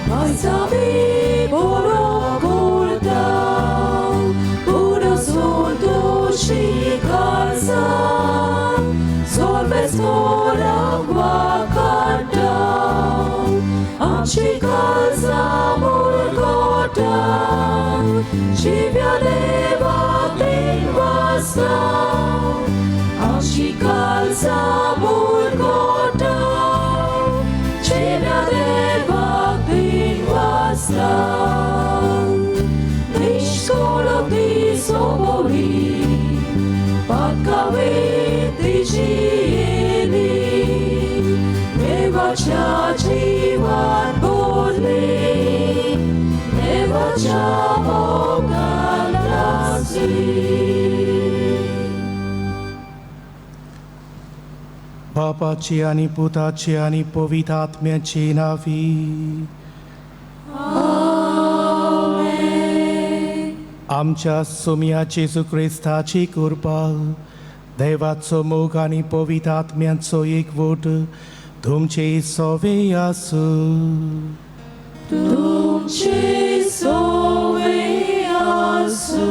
Ajzabi borokultam, Uroszoltósi kalszám, Szorbesz morak vakadtam, Amsi kalszám urgotam, Sivya deva tinvastam, Amsi kalszám urgotam, Sivya deva tinvastam. Nishkolo ti sobori, Patkawe ti žijeni, Nevača život bodli, Nevača Boga nasi. Bapaci ani Putaci ani Povitaत्म्याची नावी. आमच्या सुमिया जेजू ख्रिस्ताची कृपा, देवाचो मोग आणि पवित्रात्म्याचो एकवट तुमचे सवे आसू. तुमचे सवे आसू.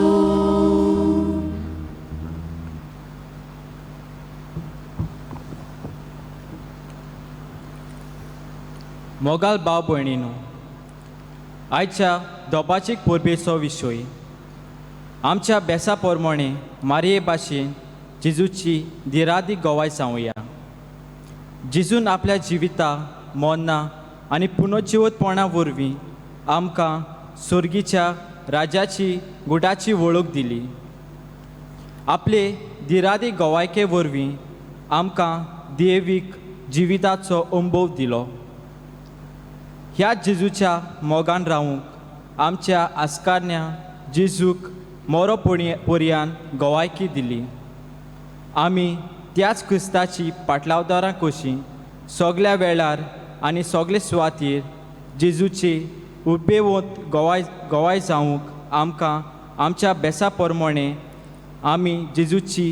मोगाल भाव भयणीनो, आयच्या दोपाचीक परबेचो विशय आमच्या बेसा प्रमाणे मारये भाशेन जेजूची दिरादी गोवाय सांगुया. जेजून आपल्या जिविता मोन्ना आनी पुनर्जिवतपणा वरवीं आमकां स्वर्गीच्या राजाची गुडाची वळख दिली. आपले दिरादी गोवायके वरवीं आमकां देवीक जिविताचो अनुभव दिलो. ह्या जेजूच्या मोगान रावूंक आमच्या आस्कारण्या जेजूक मोरो पर्यान गोवायकी दिली. आमी त्याच क्रिस्ताची पाटलावदारां कशीं सगळ्या वेळार आनी सगळे सुवातेर जेजूचे उपेवत गोवाय जावंक आमकां आमच्या बेसा प्रमाणे आमी जेजूची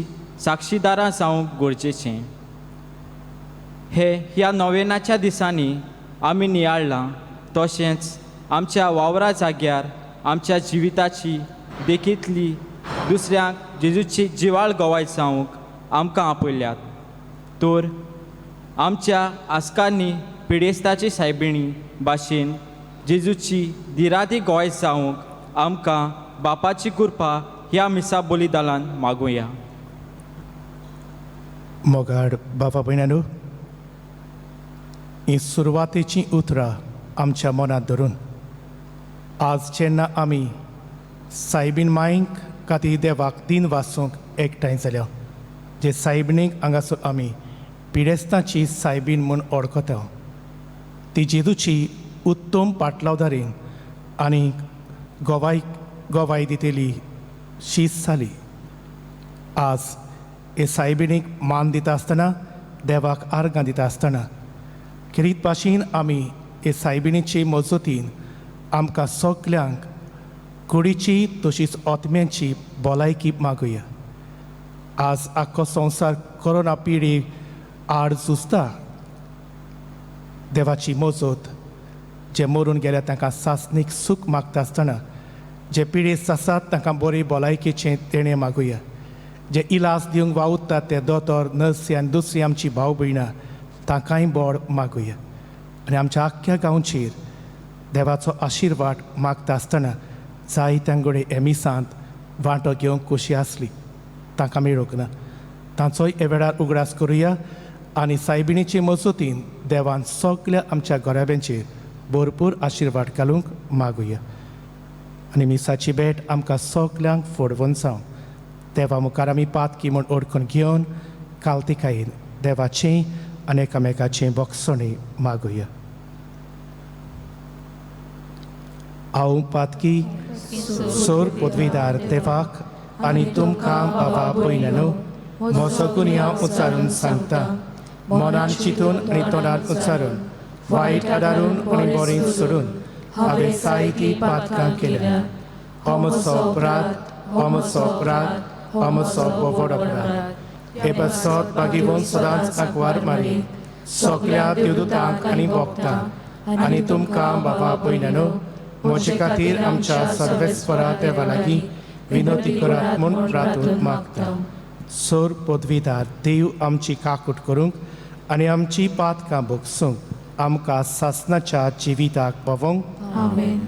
साक्षीदारां जावंक गरजेचें. ह्या नोवेनाच्या दिसांनी आमी नियाळ्ळां, तशेंच आमच्या वावरा जाग्यार आमच्या जिविताची देखीतली दुसऱ्यांक जेजूची जिवाळ गोवाय जावंक आमकां आपयल्यात. तर आमच्या आस्कांनी पिडेस्ताची सायबिणी भाशेन जेजूची दिरादी गोवाय जावंक आमकां बापाची कृपा ह्या मिसा बलिदानान मागुया. मोगाड बाबा भयणांनो, ही सुरवातेची उतरां आमच्या मनात धरून आज जेन्ना आमी सायबीण मायंक खातीर देवाक दिन वाचूंक एकठांय जाल्या, जे सायबिणीक हांगासर आमी पिडेस्तांची सायबीण म्हूण ओळखता, ती जेजूची उत्तम पाटलावदारीन आनी गोवाय दितेली शीस जाली. आज हे सायबिणीक मान दिता आसतना, देवाक आर्गां दिता आसतना खेरीत भाशेन आमी हे सायबिणीचे मजतीन आमकां सगल्यांक कुडीची तशीच आत्म्यांची भलायकी मागुया. आज आख्खो संवसार कोरोना पिडी आड झुजता. देवाची मजत जे मरून गेल्या तांकां सासणीक सूख मागता आसतना, जे पिडेस्त आसात तांकां बरे भलायकेचें तेणें मागुया. जे इलाज दिवंक वावुरतात ते दोतोर, नर्सी आनी दुसरी आमची भाव भयणां तांकांय बोड मागुया. आनी आमच्या आख्ख्या गांवचेर देवाचो आशिर्वाद मागता आसतना जायत्यांकडे हे मिसांत वांटो घेवंक खोशी आसली, तांकां मेळूंक ना. तांचोय हे वेळार उगडास करुया आनी सायबिणीचे मजतीन देवान सगळ्या आमच्या घराब्यांचेर भरपूर आशिर्वाद घालूंक मागुया. आनी मिसाची भेट आमकां सगल्यांक फोडवून जावं. देवा मुखार आमी पातकी म्हूण ओळखून घेवन कालतिकायेन देवाचें आनी एकामेकाचें बोगसणी मागुया. हांव पातकी सोर पदवीदार देवाक आनी तुमकां बाबा भयणांनो, म्हजो गुन्य हांव उच्चारून सांगता, मनान चिंतून आनी तोंडान उच्चारून, वायट आदारून आनी बरें सोडून हांवें जायतीं पातकां केल्या. हो म्हजो अपराध, हो म्हजो अपराध, हो म्हजो व्हड अपराध. हे बसत मागीर सदांच आंकवार मारी सगळ्या देवदूतांक आनी भक्तांक आनी तुमकां बाबा पयल्यानो म्हजे खातीर आमच्या सर्वेस्परा देवा लागीं विनोती करात म्हूण प्रार्थून मागता. सोर पदवीदार देव आमची काकूट करूंक आनी आमची पातकां भोगसूंक आमकां सासणाच्या जिविताक पावोंक. Amen.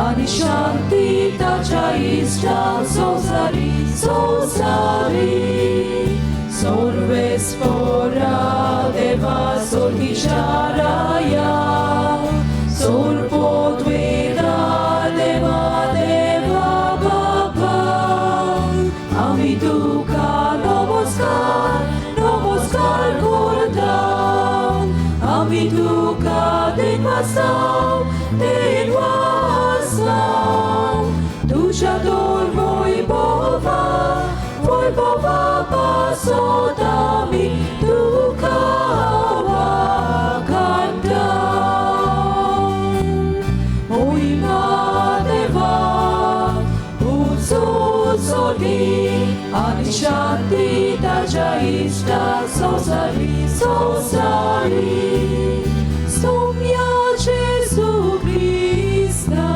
Ani shanti tacha ista sosari Sorvespora deva sorgisharaya Sorpodveda deva deva baba Ami duka namaskar kordam Ami duka denvasam Tuja dor voi bova pasodami dukawa kandam Oi madeva utsuri ani shanti taja ista sosari Stomia Jesu Christa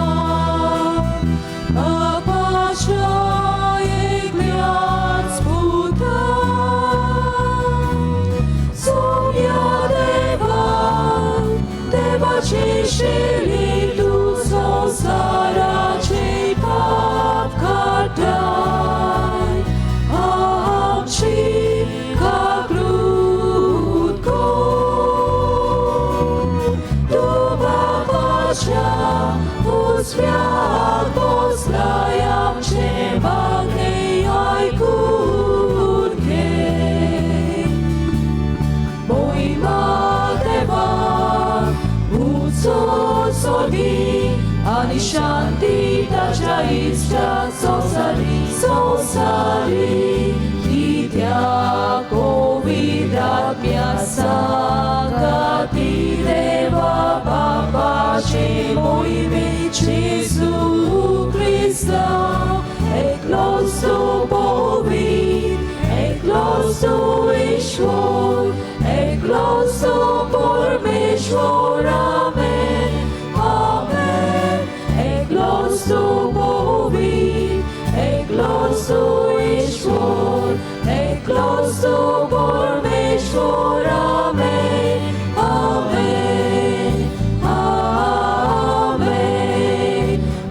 Cieszeli tu sosara ciei pap kardai Amci ka krótko Duba pacia uzwiat pozdrajam cię bagnej ajkurskiej Boi mateva Sorgi, ani shanti tacha ista sosari Ditya kovidat myasagati deva baba che moime Jesu Christa Eklosto povit, eklosto ishvor Eklosto pormeshvor Amen Eklosto povit, eklosto ishvor Eklosto pormeshvor Amen Amen Amen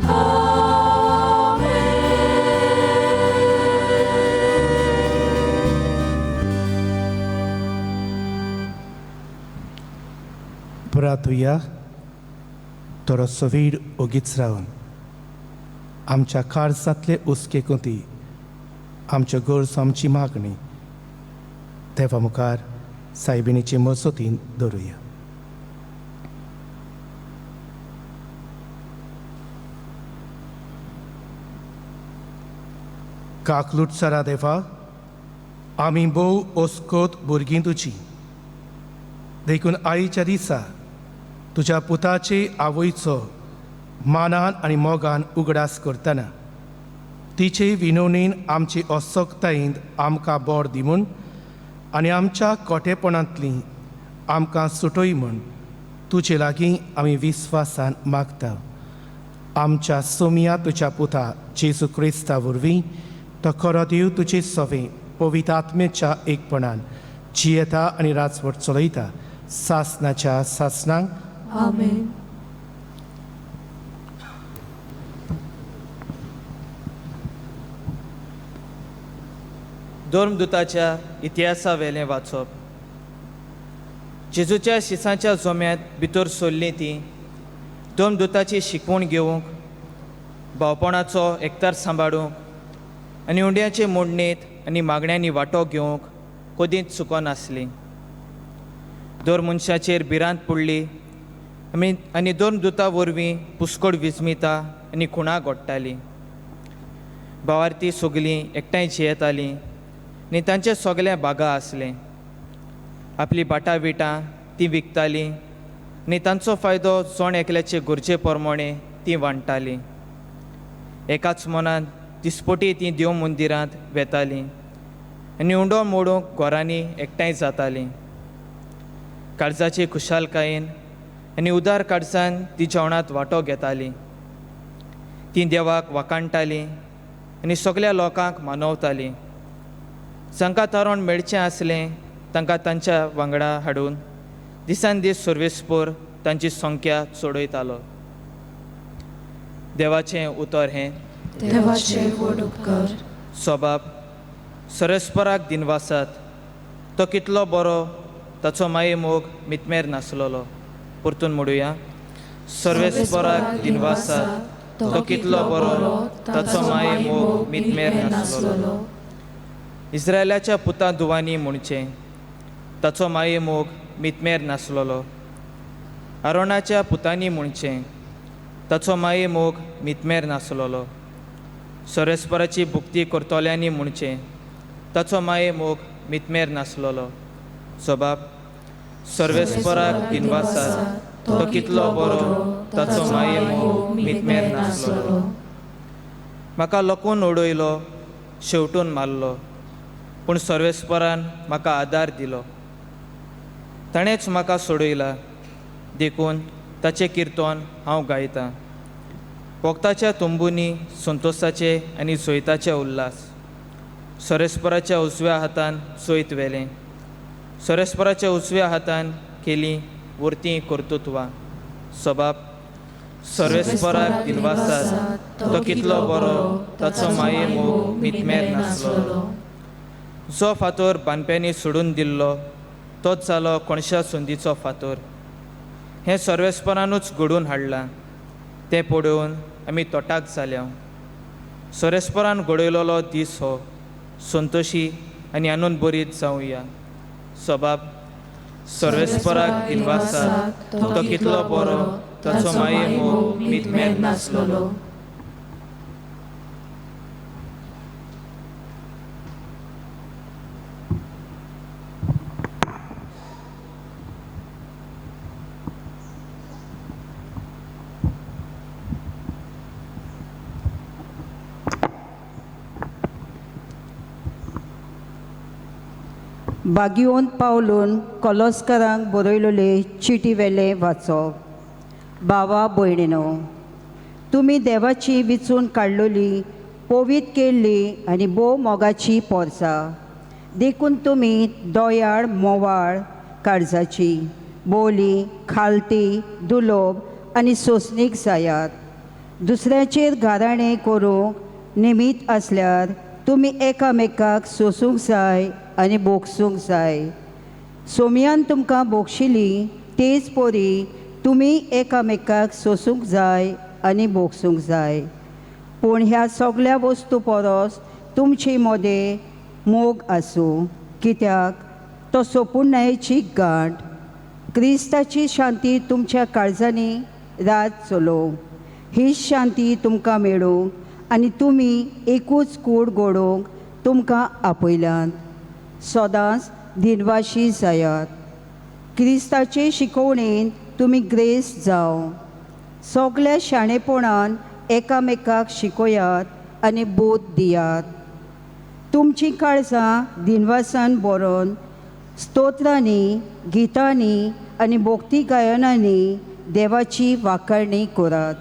Amen Bratria Torosovir ogitsraun आमच्या कारसांतले उस्के कोती आमच्या गोरस आमची मागणी देवा मुखार सायबिणीचे मजतीन दवरुया. काकलूट सरा देवा आमी भोव ओस्कोत भुरगीं तुजी देखून आईच्या दिसा तुज्या पुताचे आवयचो मानान आनी मोगान उगडास करतना तिचे विनवणेन आमची असोक्तायेंत आमकां बोर दिमून आनी आमच्या कोटेपणांतली आमकां सुटोय म्हूण तुजे लागीं आमी विस्वासान मागता. आमच्या सोमिया तुज्या पुता जेजू क्रिस्ता वरवीं तो खरो देव तुजे सवे पवित्र आत्मेच्या एकपणान जियेता आनी राजवट चलयता सासनाच्या सासनांक. आमेन. धर्मदुताच्या इतिहासा वेलें वाचप. जेजूच्या शिसाच्या जोम्यांत भितर सरलीं ती धर्मदुताची शिकवण घेवंक, भावपणाचो एकठार सांबाळूंक आनी उंड्याचे मोडणेंत आनी मागण्यांनी वांटो घेवंक कदींच चुकोनासलीं. दर मनशाचेर भिरांत पडली आनी धर्मदुता वरवीं पुस्कळ विस्मिता आनी खुणां घडटालीं. भावार्थी सगलीं एकठांय जियेतालीं आनी तांचें सगळें बागा आसलें. आपली बाटा बिटां तीं विकतालीं आनी तांचो फायदो जोण एकल्याचे गरजे प्रमाणे तीं वांटतालीं. एकाच मनान दिसपटी तीं देव मंदिरांत वेतालीं आनी उंडो मोडूंक घरांनी एकठांय जातालीं. काळजाचे खुशालकायेन आनी उदार काळजान तीं जेवणांत वांटो घेतालीं. तीं देवाक वाखाणटालीं आनी सगळ्या लोकांक मानवतालीं. जांकां तारण मेळचें आसलें तांकां तांच्या वांगडा हाडून दिसान दीस सर्वेस्पर तांची संख्या चडयतालो. देवाचें उतर हें. देवाचे व्हड उपकार. स्वभाव. सर्वेस्पराक दिनवासात तो कितलो बरो ताचो माये मोग मितमेर नासलोलो. परतून म्हणुया. सर्वेस्पराक दिनवासात तो कितलो बरो ताचो माये मोग मितमेर नासलोलो. इस्रायलाच्या पुता दुवांनी म्हणचें ताचो माये मोग मितमेर नासलोलो. आरोनाच्या पुतांनी म्हणचें ताचो माये मोग मितमेर नासलोलो. सर्वेस्पराची भुक्ती करतल्यांनी म्हणचें ताचो माये मोग मितमेर नासलोलो. स्वभाव. सर्वेस्पराक दिनवासात तो कितलो बरो ताचो माये मोग मितमेर नासलोलो. म्हाका लोकून उडयलो, शेवटून मारलो, पूण सर्वेस्परान म्हाका आदार दिलो. ताणेंच म्हाका सोडयला, देखून ताचें किर्तन हांव गायतां. वखदाच्या तुंबुनी संतोशाचे आनी जोयताचे उल्हास. सर्वेस्पराच्या उजव्या हातान जोयत वेलें. सर्वेस्पराच्या उजव्या हातान केलीं वर्तीं कर्तुत्वां. स्वभाव. सर्वेस्पराक दिनवासात तो कितलो बरो ताचो माये मोग मितमेर नासलोलो. जो फातर बांदप्यांनी सोडून दिल्लो तोच जालो कोणशा सुंदीचो फातर. हें सर्वेस्परानूच घडोवन हाडलां. तें पळोवन आमी तोटाक जाल्या. सर्वेस्परान घडयलोलो दीस हो संतोशी आनी आनंदभरीत जावया. स्वभाव. सर्वेस्पराक दिनवासात तो कितलो बरो ताचो माये मोग मितमेर नासलोलो. बागयोन पावलून कॉलोस्करांक बरयलेले चिटी वेले वाचप. भावा भयणीनो, तुमी देवाची विचून काडलेली पवित केल्ली आनी भोव मोगाची पोरसां. देखून तुमी दोयाळ मोवाळ काळजाची, बोली, खालती, दुलोब आनी सोंसणीक जायात. दुसऱ्याचेर घाराणें करूंक निमीत आसल्यार तुमी एकामेकाक सोसूंक जाय आनी बोगसूंक जाय. सोमयान तुमकां बोगशिली तेच पोरी तुमी एकामेकाक सोसूंक जाय आनी बोगसूंक जाय. पूण ह्या सगळ्या वस्तू परस तुमची मोदें मोग आसूं, कित्याक तो सोपुणायेची गांठ. क्रिस्ताची शांती तुमच्या काळजांनी रात चलोव. ही शांती तुमकां मेळूंक आनी तुमी एकूच कूड घडोवंक तुमकां आपयल्यात. सदांच दिनवाशी जायात. क्रिस्ताचे शिकवणेन तुमी ग्रेस जावं. सगळ्या शाणेपणान एकामेकाक शिकोयात आनी बोध दियात. तुमची काळजां दिनवासान बरोवन स्तोत्रांनी, गितांनी आनी भोक्ती गायनांनी देवाची वाखाणणी करात.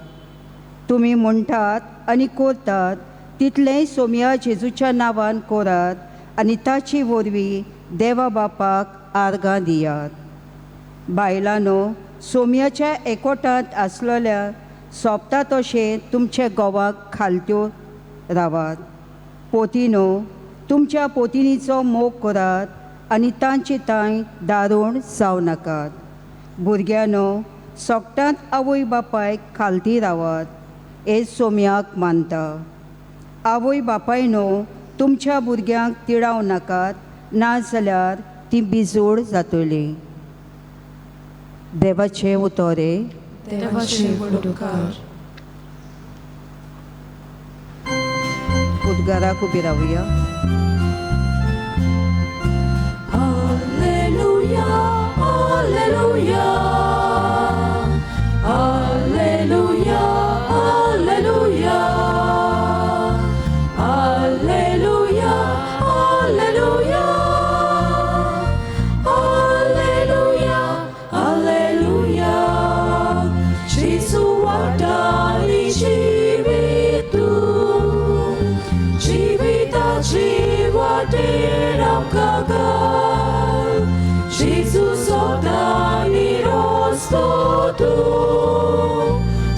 तुमी म्हणटात आनी करतात तितलेंय सोम्या जेजूच्या नांवान करात आनी ताचे वरवीं देवा बापाक आर्गां दियात. बायलांनो, सोम्याच्या एकवटांत आसलेल्या सोंपता तशें तुमच्या घोवाक खालत्यो रावात. पोतिनो, तुमच्या पोतिनीचो मोग करात आनी तांचे तांय दारूण जावं नाकात. भुरग्यांनो, सोगटांत आवय बापायक खालती रावात, हे सोम्याक मानता. आवय बापायनो, तुमच्या भुरग्यांक तिडाव नाकात, नाजाल्यार ती बिजोड जातली. देवाचे उतोरे. देवाचे उपकार. उद्गाराक उबी रावया. Alleluia, Alleluia, Alleluia, Alleluia, Alleluia, Alleluia, Alleluia, Alleluia. Jesu वाटानी जीवितू, जीविताची वाटेर आमकां घाल. जेजू सोदानी रस्तो तूं,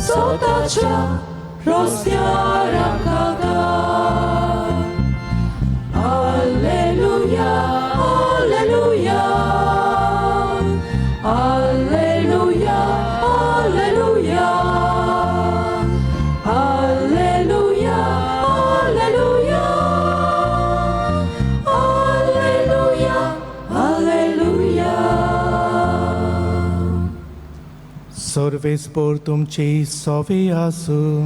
स्वताच्या रस्त्यार आमकां घाल. Alleluia, Alleluia, Alleluia, Alleluia, Alleluia, Alleluia, Alleluia, Alleluia. सर्वेस्पोर तुमची सोवे आसूं.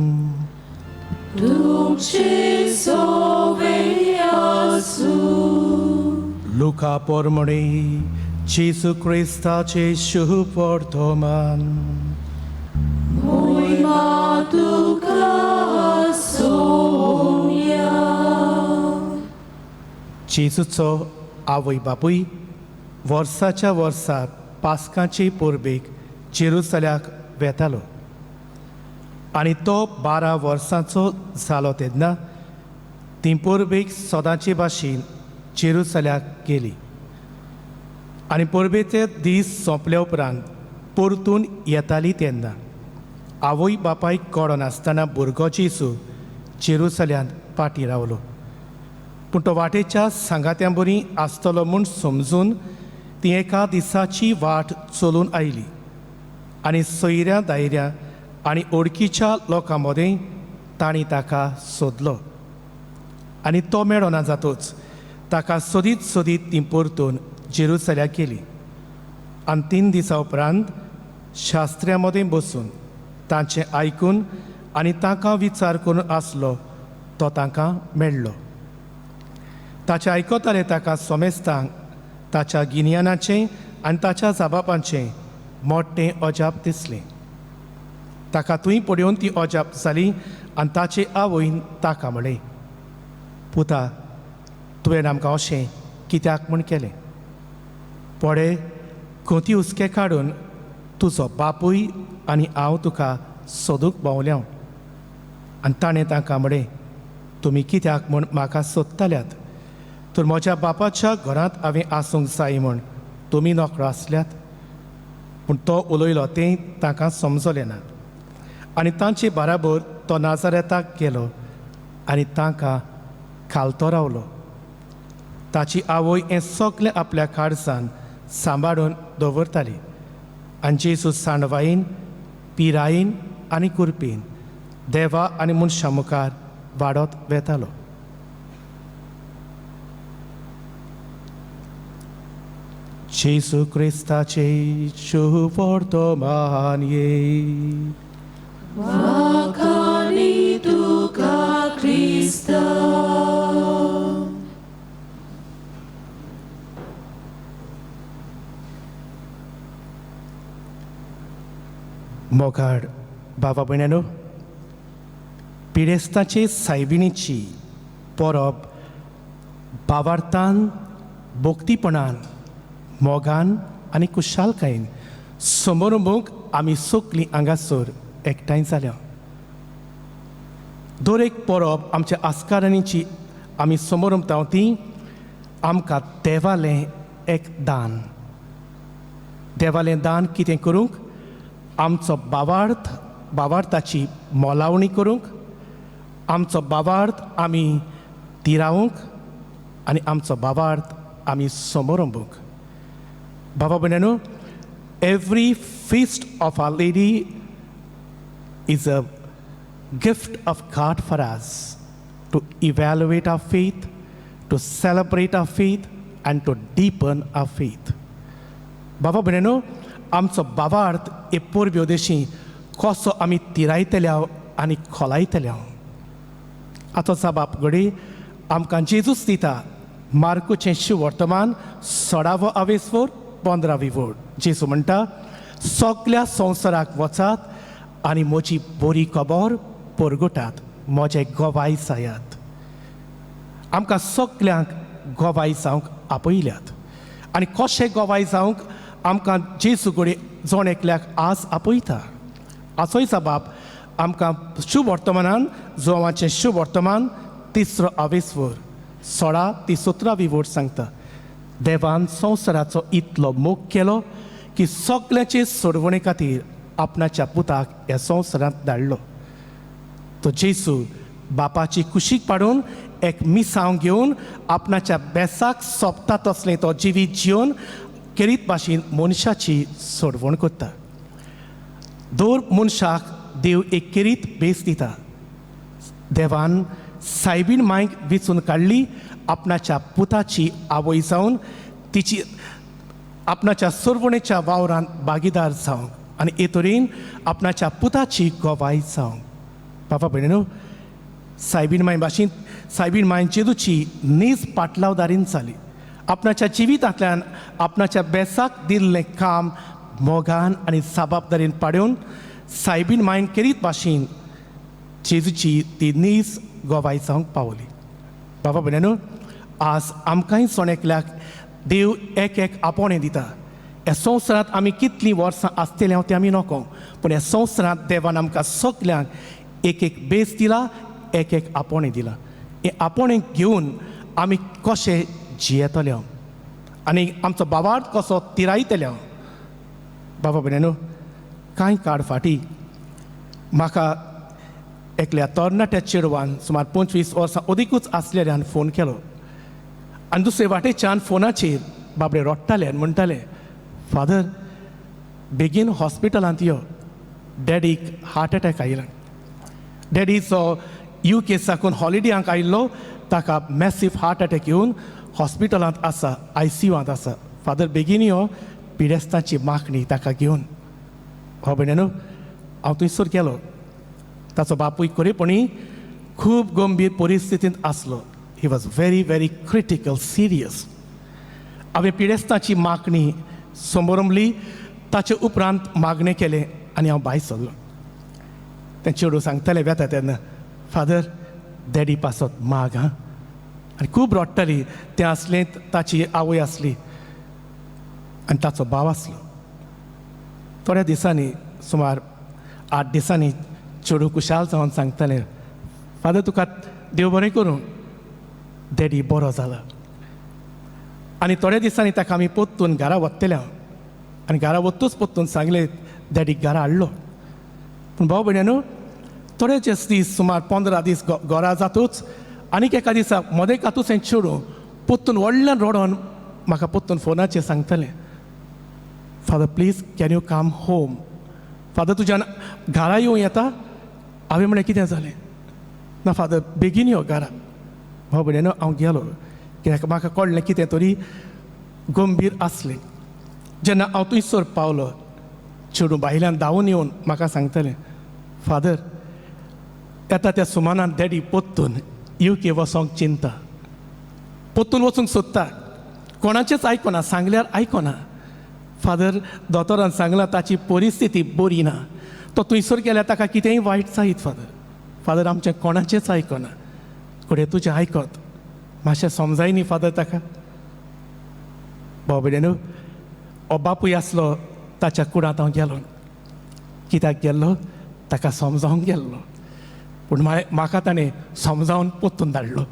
Tuce sove asu, लुका पोरमणे जेजू क्रिस्ताचे शुभ वर्तमान. moima tuka sonia. जेजूचो आवय बापूय वर्साच्या वर्साक पास्काचे पोरबेक जेरुसल्याक वेतालो आनी तो 12 वर्सांचो जालो तेन्ना ती पोरबेक सदांचे भाशेन जेरुसल्याक गेली. आनी पोरबेचे दीस सोंपले उपरांत परतून येताली तेन्ना आवय बापायक कळो नासतना भुरगो जेजू जेरुसल्यांत पाटी रावलो. पूण तो वाटेच्या सांगात्यां बरी आसतलो म्हूण समजून ती एका दिसाची वाट चलून आयली आनी सोयऱ्या दायऱ्या आनी ओळखीच्या लोकां मदें तांणी ताका सोदलो. आनी तो मेळना जातूच ताका सोदीत सोदीत ती परतून जेरुसल्याक गेली. आनी 3 दिसां उपरांत शास्त्र्यां मदें बसून तांचें आयकून आनी तांकां विचार करून आसलो तो तांकां मेळ्ळो. ताचे आयकताले ताका सोमेस्तांक ताच्या गिन्यानाचें आनी ताच्या जाबापांचें मोठें अजाप दिसलें. ताका थंय पडून ती अजाप जाली आनी ताचे आवयन ताका म्हणलें, पुता, तुवें आमकां अशें कित्याक म्हूण केलें? पडे खोती हुस्के काडून तुजो बापूय आनी हांव तुका सोदूंक पावल्या. आनी ताणें तांकां म्हणलें, तुमी कित्याक म्हूण म्हाका सोदताल्यात? तर म्हज्या बापाच्या घरांत हांवें आसूंक जाय म्हूण तुमी नोकरो आसल्यात. पूण तो उलयलो तें तांकां समजलें ना. आनी तांचे बराबर तो नाजारेताक गेलो आनी तांकां खालतो रावलो. ताची आवय हें सगलें आपल्या काळजान सांबाळून दवरताली. आनी जेजू सांडवायेन, पिरायेन आनी कुरपेन देवा आनी मनशां मुखार वाडत वेतालो. जेजू क्रिस्ताचे शुभ वर्तमान ये. Wakani tuka Krista. मोगाड बाबा भयणांनो, पिडेस्ताचे सायबिणीची परब भावार्थान, भोक्तीपणान, मोगान आनी कुशालकायेन समोरंबूक आमी सगळीं हांगासर एकठांय जाल्या. दर एक परब आमच्या आस्कारांची आमी समोरंबता ती आमकां देवालें एक दान. देवालें दान कितें करूंक? आमचो भावार्थाची मोलावणी करूंक, आमचो भावार्थ आमी तिरावूंक आनी आमचो भावार्थ आमी समोरंबूक. बाबा भयणांनो, every feast of Our Lady is a gift of God for us to evaluate our faith, to celebrate our faith, and to deepen our faith. बाबा भयणांनो, आमचो भावार्थ हे परबे देशी कसो आमी तिरायतल्या आनी खोलायतल्या. आतां जाबाब घडी आमकां जेजूस दिता. मार्कूचें शुवर्तमान 16 अवेस्वर 15 वोट. जेजू म्हणटा, सगळ्या संवसाराक वचात आनी म्हजी बरी खबर परगटात, म्हजे गोवाय जायात. आमकां सगळ्यांक गोवाय जावंक आपयल्यात. आनी कशें गोवाय जावंक आमकां जेजू घडी जण एकल्याक आज आपयता. हाचोय जबाब आमकां शुवर्तमानान जोवाचें शुवर्तमान 3 अवेस्वर 16 ते 17 वोट सांगता. देवान संवसाराचो इतलो मोग केलो की सगळ्याचे सोडवणे खातीर आपणाच्या पुताक ह्या संवसारांत धाडलो. तो जेजू बापाची कुशीक पाडून एक मिसांव घेवन आपणाच्या बेसाक सोंपता तसलें तो जिवीत जिवन केरीत भाशेन मनशाची सोडवण करता. दर मनशाक देव एक केरीत बेस दिता. देवान सायबीण मांयक वेचून काडली आपणाच्या पुताची आवय जावन तिची आपणाच्या सोडवणेच्या वावरांत भागीदार जावंक आनी हे तरेन आपणाच्या पुताची गोवाय जावंक. बाबा भयणीनो, सायबीण मांय भाशेन सायबीण मांय जेजूची नीज पाटलावदारीन जाली. आपणाच्या जिवितांतल्यान आपणाच्या बेसाक दिल्लें काम मोगान आनी जबाबदारीन पाडून सायबीण मांयन केरीत भाशेन जेजूची ती नीज गोवाय जावंक पावली. बाबा भयणीनो, आज आमकांय सोणेकल्याक देव एक एक आपोणें दिता. ह्या संवसारांत आमी कितलीं वर्सां आसतलीं तें आमी नोको, पूण ह्या संवसारांत देवान आमकां सगल्यांक एक एक बेस दिला, एक एक आपोणें दिला. हें आपोणें घेवन आमी कशें जियेतले आनी आमचो भावार्थ कसो तिरायतले. बाबा भयणीनो, कांय काळ फाटीं म्हाका एकल्या तरणाट्या चेडवान सुमार 25 वर्सां अदीकूच आसलेल्यान फोन केलो. आनी दुसरे वाटेच्यान फोनाचेर बाबडे रडटाले आनी म्हणटाले, फादर बेगीन हॉस्पिटलांत यो, डॅडीक हार्ट अटॅक आयला. डॅडीचो UK साकून हॉलिडेयांक आयिल्लो, ताका मॅसीव हार्ट अटॅक येवन हॉस्पिटलांत आसा, ICUंत आसा. फादर बेगीन यो, पिडेस्तांची मागणी ताका घेवन. हो भयणीनो, हांव थंयसर गेलो. ताचो बापूय खरेपणी खूब गंभीर परिस्थितींत आसलो. He was very critical serious. हांवें पिडेस्तांची मागणी समोरंबली. ताचे उपरांत मागणें केलें आनी हांव भायर सरलो. तें चेडूं सांगतालें वेता तेन्ना, फादर डॅडी पासत माग हां. आनी खूब रडटाली. तें आसलें ताची आवय आसली आनी ताचो भाव आसलो. थोड्या दिसांनी सुमार 8 दिसांनी चेडूं कुशाल जावन सांगतालें, फादर तुका देव बरें करूं, डॅडी बरो जाला. आनी थोड्या दिसांनी ताका आमी पोत्तून घरा वत्तले. आनी घरा वत्तूच पोत्तून सांगलें, डॅडीक घरा हाडलो. पूण भाव भयण्यांनो, थोडे दीस सुमार 15 दीस घरा जातूच आनीक एका दिसा मदेकातूच हें चेडूं पोत्तून व्हडल्यान रडोन म्हाका पोत्तून फोनाचेर सांगतालें, father please can you come home. Father तुज्यान घरा येवं येता. हांवें म्हळें कितें जालें? ना फादर बेगीन यो घरा. भाव भयण्यांनो, हांव गेलो कित्याक म्हाका कळ्ळें कितें तरी गंभीर आसलें. जेन्ना हांव थंयसर पावलो, चेडूं भायल्यान धांवून येवन म्हाका सांगतालें, फादर येता त्या सुमानान डॅडी पोत्तून UK वचोंक चिंता. पोत्तून वचूंक सोदता, कोणाचेंच आयकना, सांगल्यार आयकना. फादर दोतोरान सांगलां ताची परिस्थिती बरी ना, तो थंयसर गेल्यार ताका कितेंय वायट जायत. फादर आमचें कोणाचेंच आयकना, फुडें तुजें आयकत. मातशें समजाय न्ही फादर ताका. भाव भयण्यांनो, हो बापूय आसलो ताच्या कुडांत हांव गेलो. कित्याक गेल्लो? ताका समजावंक गेल्लो. पूण म्हाका ताणें समजावन पोत्तून धाडलो.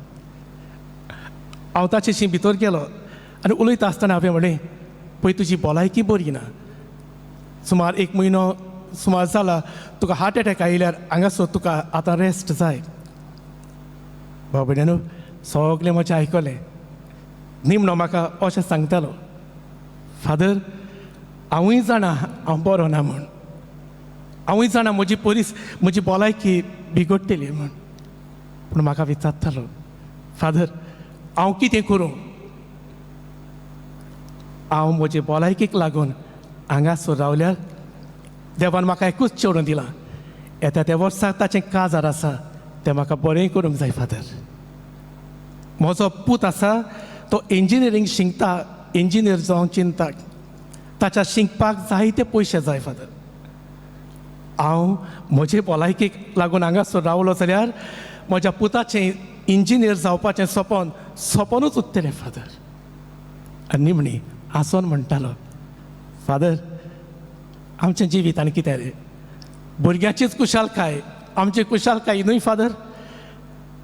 हांव ताचेशी भितर गेलो आनी उलयता आसतना हांवें म्हणलें, पळय तुजी भलायकी बरी ना. सुमार 1 म्हयनो सुमार जाला, तुका हार्ट एटॅक आयल्यार हांगासर तुका आतां रेस्ट जाय. भाव भयणानो, सगळें म्हजें आयकलें. निमणो म्हाका अशें सांगतालो, फादर हांवूय जाणा हांव बरो ना म्हूण. हांवूय जाणा म्हजी भलायकी बिगडटली म्हूण. पूण म्हाका विचारतालो, फादर हांव कितें करूं? हांव म्हजे भलायकेक लागून हांगासर रावल्यार देवान म्हाका एकूच चेडूं दिलां. येता त्या वर्साक ताचें काजार आसा, तें म्हाका बरें करूंक जाय फादर. म्हजो पूत आसा तो इंजिनियरींग शिकता, इंजिनियर जावंक चिंता. ताच्या शिकपाक जायते पयशे जाय फादर. हांव म्हजे भलायकेक लागून हांगासर रावलो जाल्यार म्हज्या पुताचें इंजिनियर जावपाचें सपनूच उरतलें फादर. आनी निमणी हांसोन म्हणटालो, फादर आमचें जिवीत आनी कितें रे? भुरग्याचीच कुशालकाय आमची कुशालकाय न्हय फादर.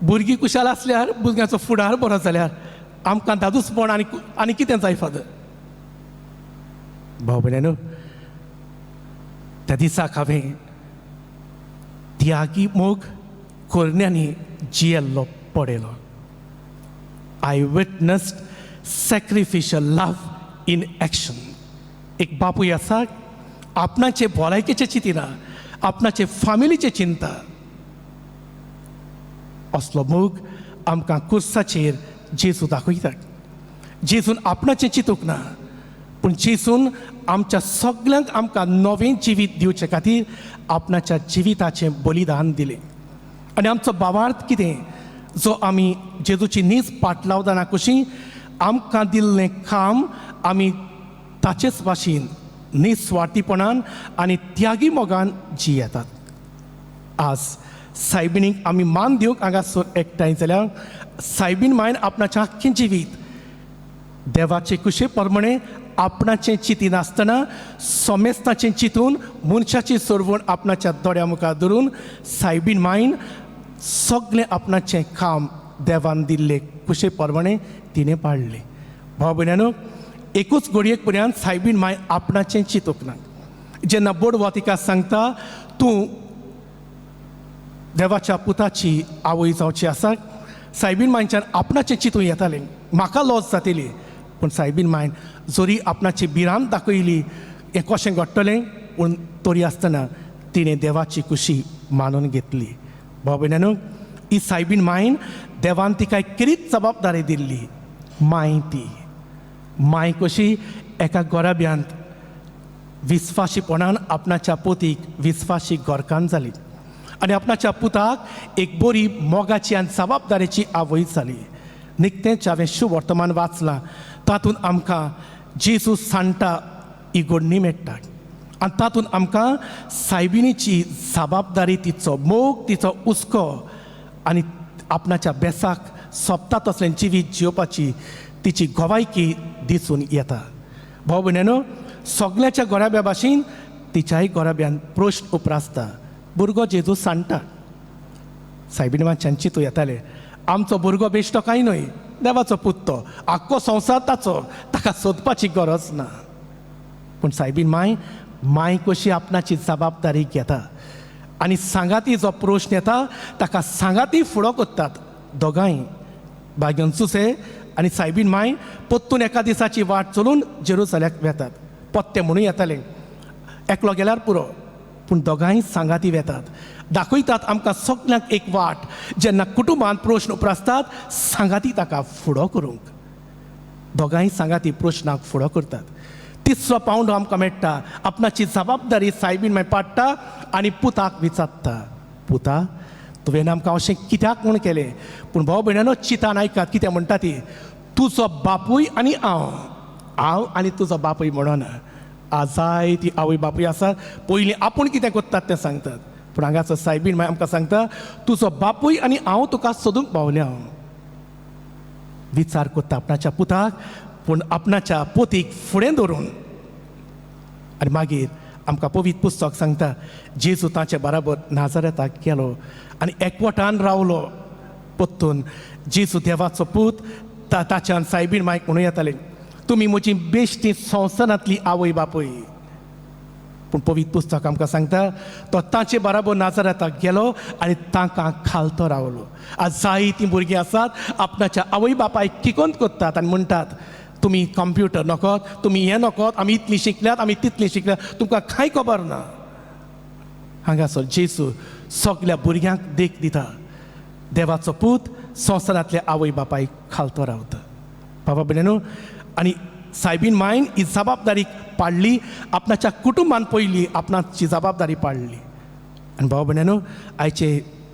भुरगीं कुशाल आसल्यार, भुरग्याचो फुडार बरो जाल्यार आमकां दादूसपण आनी कितें जाय फादर? भाव भयणानो, त्या दिसाक हांवें त्यागी मोग कोरण्यांनी जियेल्लो पळयलो. I witnessed sacrificial love in action. एक बापूय आसा, आपणाचे भलायकेचें चिंतिना, आपणाचे फामिलीचें चिंता. असलो मोग आमकां कुर्साचेर जेजू दाखयता. जेजून आपणाचें चिंतूंक ना, पूण जेजून आमच्या सगळ्यांक आमकां नवें जिवीत दिवचे खातीर आपणाच्या जिविताचें बलिदान दिलें. आनी आमचो भावार्थ कितें? जो आमी जेजूची नीज पाटलावदाना कशीं आमकां दिल्लें काम आमी ताचेच भाशेन निस्वार्थीपणान आनी त्यागी मोगान जियेतात. आज सायबिणीक आमी मान दिवंक हांगासर एकठांय जाल्यार सायबीण मायन आपणाचें आख्खें जिवीत देवाचे कुशे प्रमाणे आपणाचें चिंतिनासतना सोमेस्ताचें चिंतून मनशाची सोडवण आपणाच्या दोळ्या मुखार धरून सायबीण मायन सगळें आपणाचें काम देवान दिल्ले कुशे प्रमाणे तिणें पाळलें. भाव भयणानो, एकूच घडयेक पर्यंत सायबीण माय आपणाचें चिंतूंक ना. जेन्ना बोडवा तिका सांगता तूं देवाच्या पुताची आवय जावची आसा, सायबीण मायच्यान आपणाचें चिंतूं येतालें, म्हाका लॉस जातली. पूण सायबीण मायन जोरी आपणाची भिरांत दाखयली हें कशें घडटलें, पूण तरी आसतना तिणें देवाची कुशी मानून घेतली. भाव भयणानो, ही सायबीण मायन देवान तिका एक किरीत जबाबदारी दिल्ली. माय ती माय कशी एका गोराब्यांत विस्वाशीपणान आपणाच्या पोतीक विस्वाशी गोरकान जाली आनी आपणाच्या पुताक एक बरी मोगाची आनी जबाबदारेची आवय जाली. निकतेंच हांवें शुभ वर्तमान वाचलां, तातूंत आमकां जेजू सांडटा ही घडणी मेळटा. आनी तातूंत आमकां सायबिणीची जबाबदारी, तिचो मोग, तिचो हुस्को आनी आपणाच्या बेसाक सोंपता तसलें जिवीत जिवपाची तिची गोवायकी दिसून येता. भाव भयणानो, सगळ्याच्या गोराब्या भाशेन तिच्याय गोराब्यान प्रश्न उप्रासता. भुरगो जेजू सांडटा. सायबीण मातच्यान चिंतूं येतालें, आमचो भुरगो बेश्टो कांय न्हय, देवाचो पूत तो, आख्खो संवसार ताचो, ताका सोदपाची गरज ना. पूण सायबीण माय कशी आपणाची जबाबदारी घेता आनी सांगाती जो प्रश्न येता ताका सांगाती फुडो करतात. दोगांय भाग्योन सुसे आनी सायबीण माय पोत्तून एका दिसाची वाट चलून जेरुसलेमाक वेतात. पत्ते म्हणून येताले, एकलो गेल्यार पुरो, पूण दोगांय सांगाती वेतात. दाखयतात आमकां सगळ्यांक एक वाट. जेन्ना कुटुंबांत प्रश्न उप्रासतात, सांगाती ताका फुडो करूंक. दोगांय सांगाती प्रश्नाक फुडो करतात. तिसरो पावंड आमकां मेळटा. आपणाची जबाबदारी सायबीण माय पाडटा आनी पुताक विचारता, पुता तुवें आमकां अशें कित्याक म्हूण केलें? पूण भाव भयणानो, चिंतान आयकात कितें म्हणटा ती, तुजो बापूय आनी हांव आनी तुजो बापूय म्हणोना. जाय ती आवय बापूय आसा, पयलीं आपूण कितें करतात तें सांगतात. पूण हांगासर सायबीण माय आमकां सांगता, तुजो बापूय आनी हांव तुका सोदूंक पावल्या. विचार करता आपणाच्या पुताक, पूण आपणाच्या पोतीक फुडें धरून आनी मागीर आमकां पवित्र पुस्तक सांगता जेजू ताचे बराबर नाजरेताक गेलो आनी एकवटान रावलो परतून जेजू देवाचो पूत ताच्यान सायबीण मायक म्हणूं येतालें तुमी म्हजी बेश्टी संवसारांतली आवय बापूय पूण पवित्र पुस्तक आमकां सांगता तो ताचे बराबर नाजरेताक गेलो आनी तांकां खालतो रावलो आज जायतीं भुरगीं आसात आपणाच्या आवय बापायक किकोंत कोत्तात आनी म्हणटात तुमी कंप्युटर नकोत तुमी हें नकोत आमी इतलीं शिकल्यात आमी तितलीं शिकल्यात तुमकां कांय खबर ना हांगासर जेजू सगल्या भुरग्यांक देख दिता देवाचो पूत संवसारांतल्या आवय बापायक खालतो रावता बाबा भयणीनो आनी सायबीण मायन ही जबाबदारी पाडली आपणाच्या कुटुंबान पयली आपणाची जबाबदारी पाडली आनी बाबा भयणीनो आयचे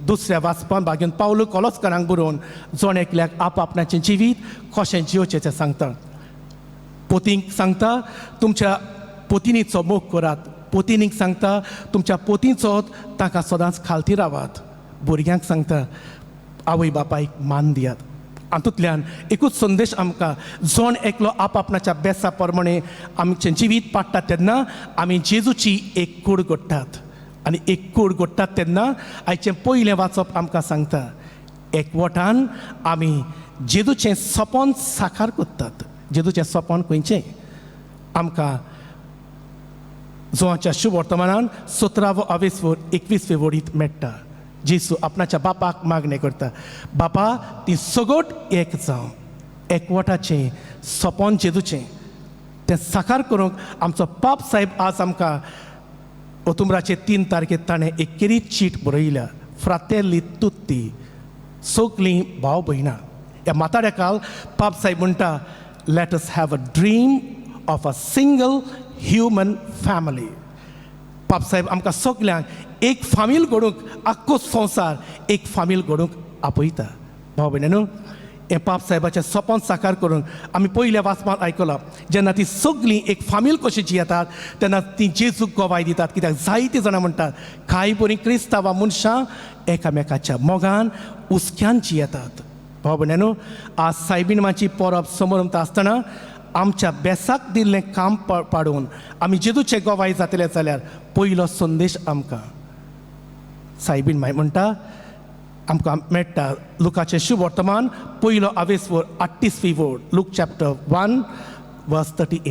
दुसऱ्या वाचपान भागेन पावलो कॉलोस्करांक बरोवन जोण एकल्याक आपणाचें जिवीत कशें जिवचें तें सांगता पोतींक सांगता तुमच्या पोतिनीचो मोग करात पोतिनीक सांगता तुमच्या पोतीचो ताका सदांच खालती रावात भुरग्यांक सांगता आवय बापायक मान दियात हातूंतल्यान एकूच संदेश आमकां जोण एकलो आपणाच्या बेसा प्रमाणे आमचें जिवीत पाडटात तेन्ना आमी जेजूची एक कूड घडटात आनी एक कूड घडटात तेन्ना आयचें पयलें वाचप आमकां सांगता एकवटान आमी जेजूचें सपन साकार करतात जेजूचें सपन खंयचें आमकां जोआच्या शुभ वर्तमानान 17 आवेसवर 21 वडीत मेळटा जेजू आपणाच्या बापाक मागणें करता बापा ती सगोट एक जावं एकवटाचें सपन जेजूचें तें साकार करूंक आमचो पाप साहेब आज आमकां ऑक्टोबराचे 3 तारखेक ताणें एक केरीत चीट बरयल्या फ्रातेर्ली तुत्ती सगलीं भाव भयणां ह्या माताड्याकाल पाप साहेब म्हणटा let us have a dream of a single human family पाप साहेब आमकां सगल्यांक एक फामील घडोवंक आख्खो संवसार एक फामील घडोवंक आपयता भाव भयणीनो हें पाप साहेबाचें सपन साकार करूंक आमी पयल्या वाचपांत आयकलां जेन्ना ती सगलीं एक फामील कशी जियेतात तेन्ना ती जेजूक गोवाय दितात कित्याक जायतीं जाणां म्हणटात कांय बरीं क्रिस्तांवां मनशां एकामेकाच्या मोगान उस्क्यान जियेतात भाव भयणीनो आज सायबीणमाची परब समोर आसतना आमच्या बेसाक दिल्लें काम पाडून आमी जेजूचे गोवाय जातले जाल्यार पयलो संदेश आमकां सायबीण माय म्हणटा आमकां मेळटा लुकाचें शुभ वर्तमान पयलो आवेसवर 38 वड लूक चॅप्टर 1 वर्स 38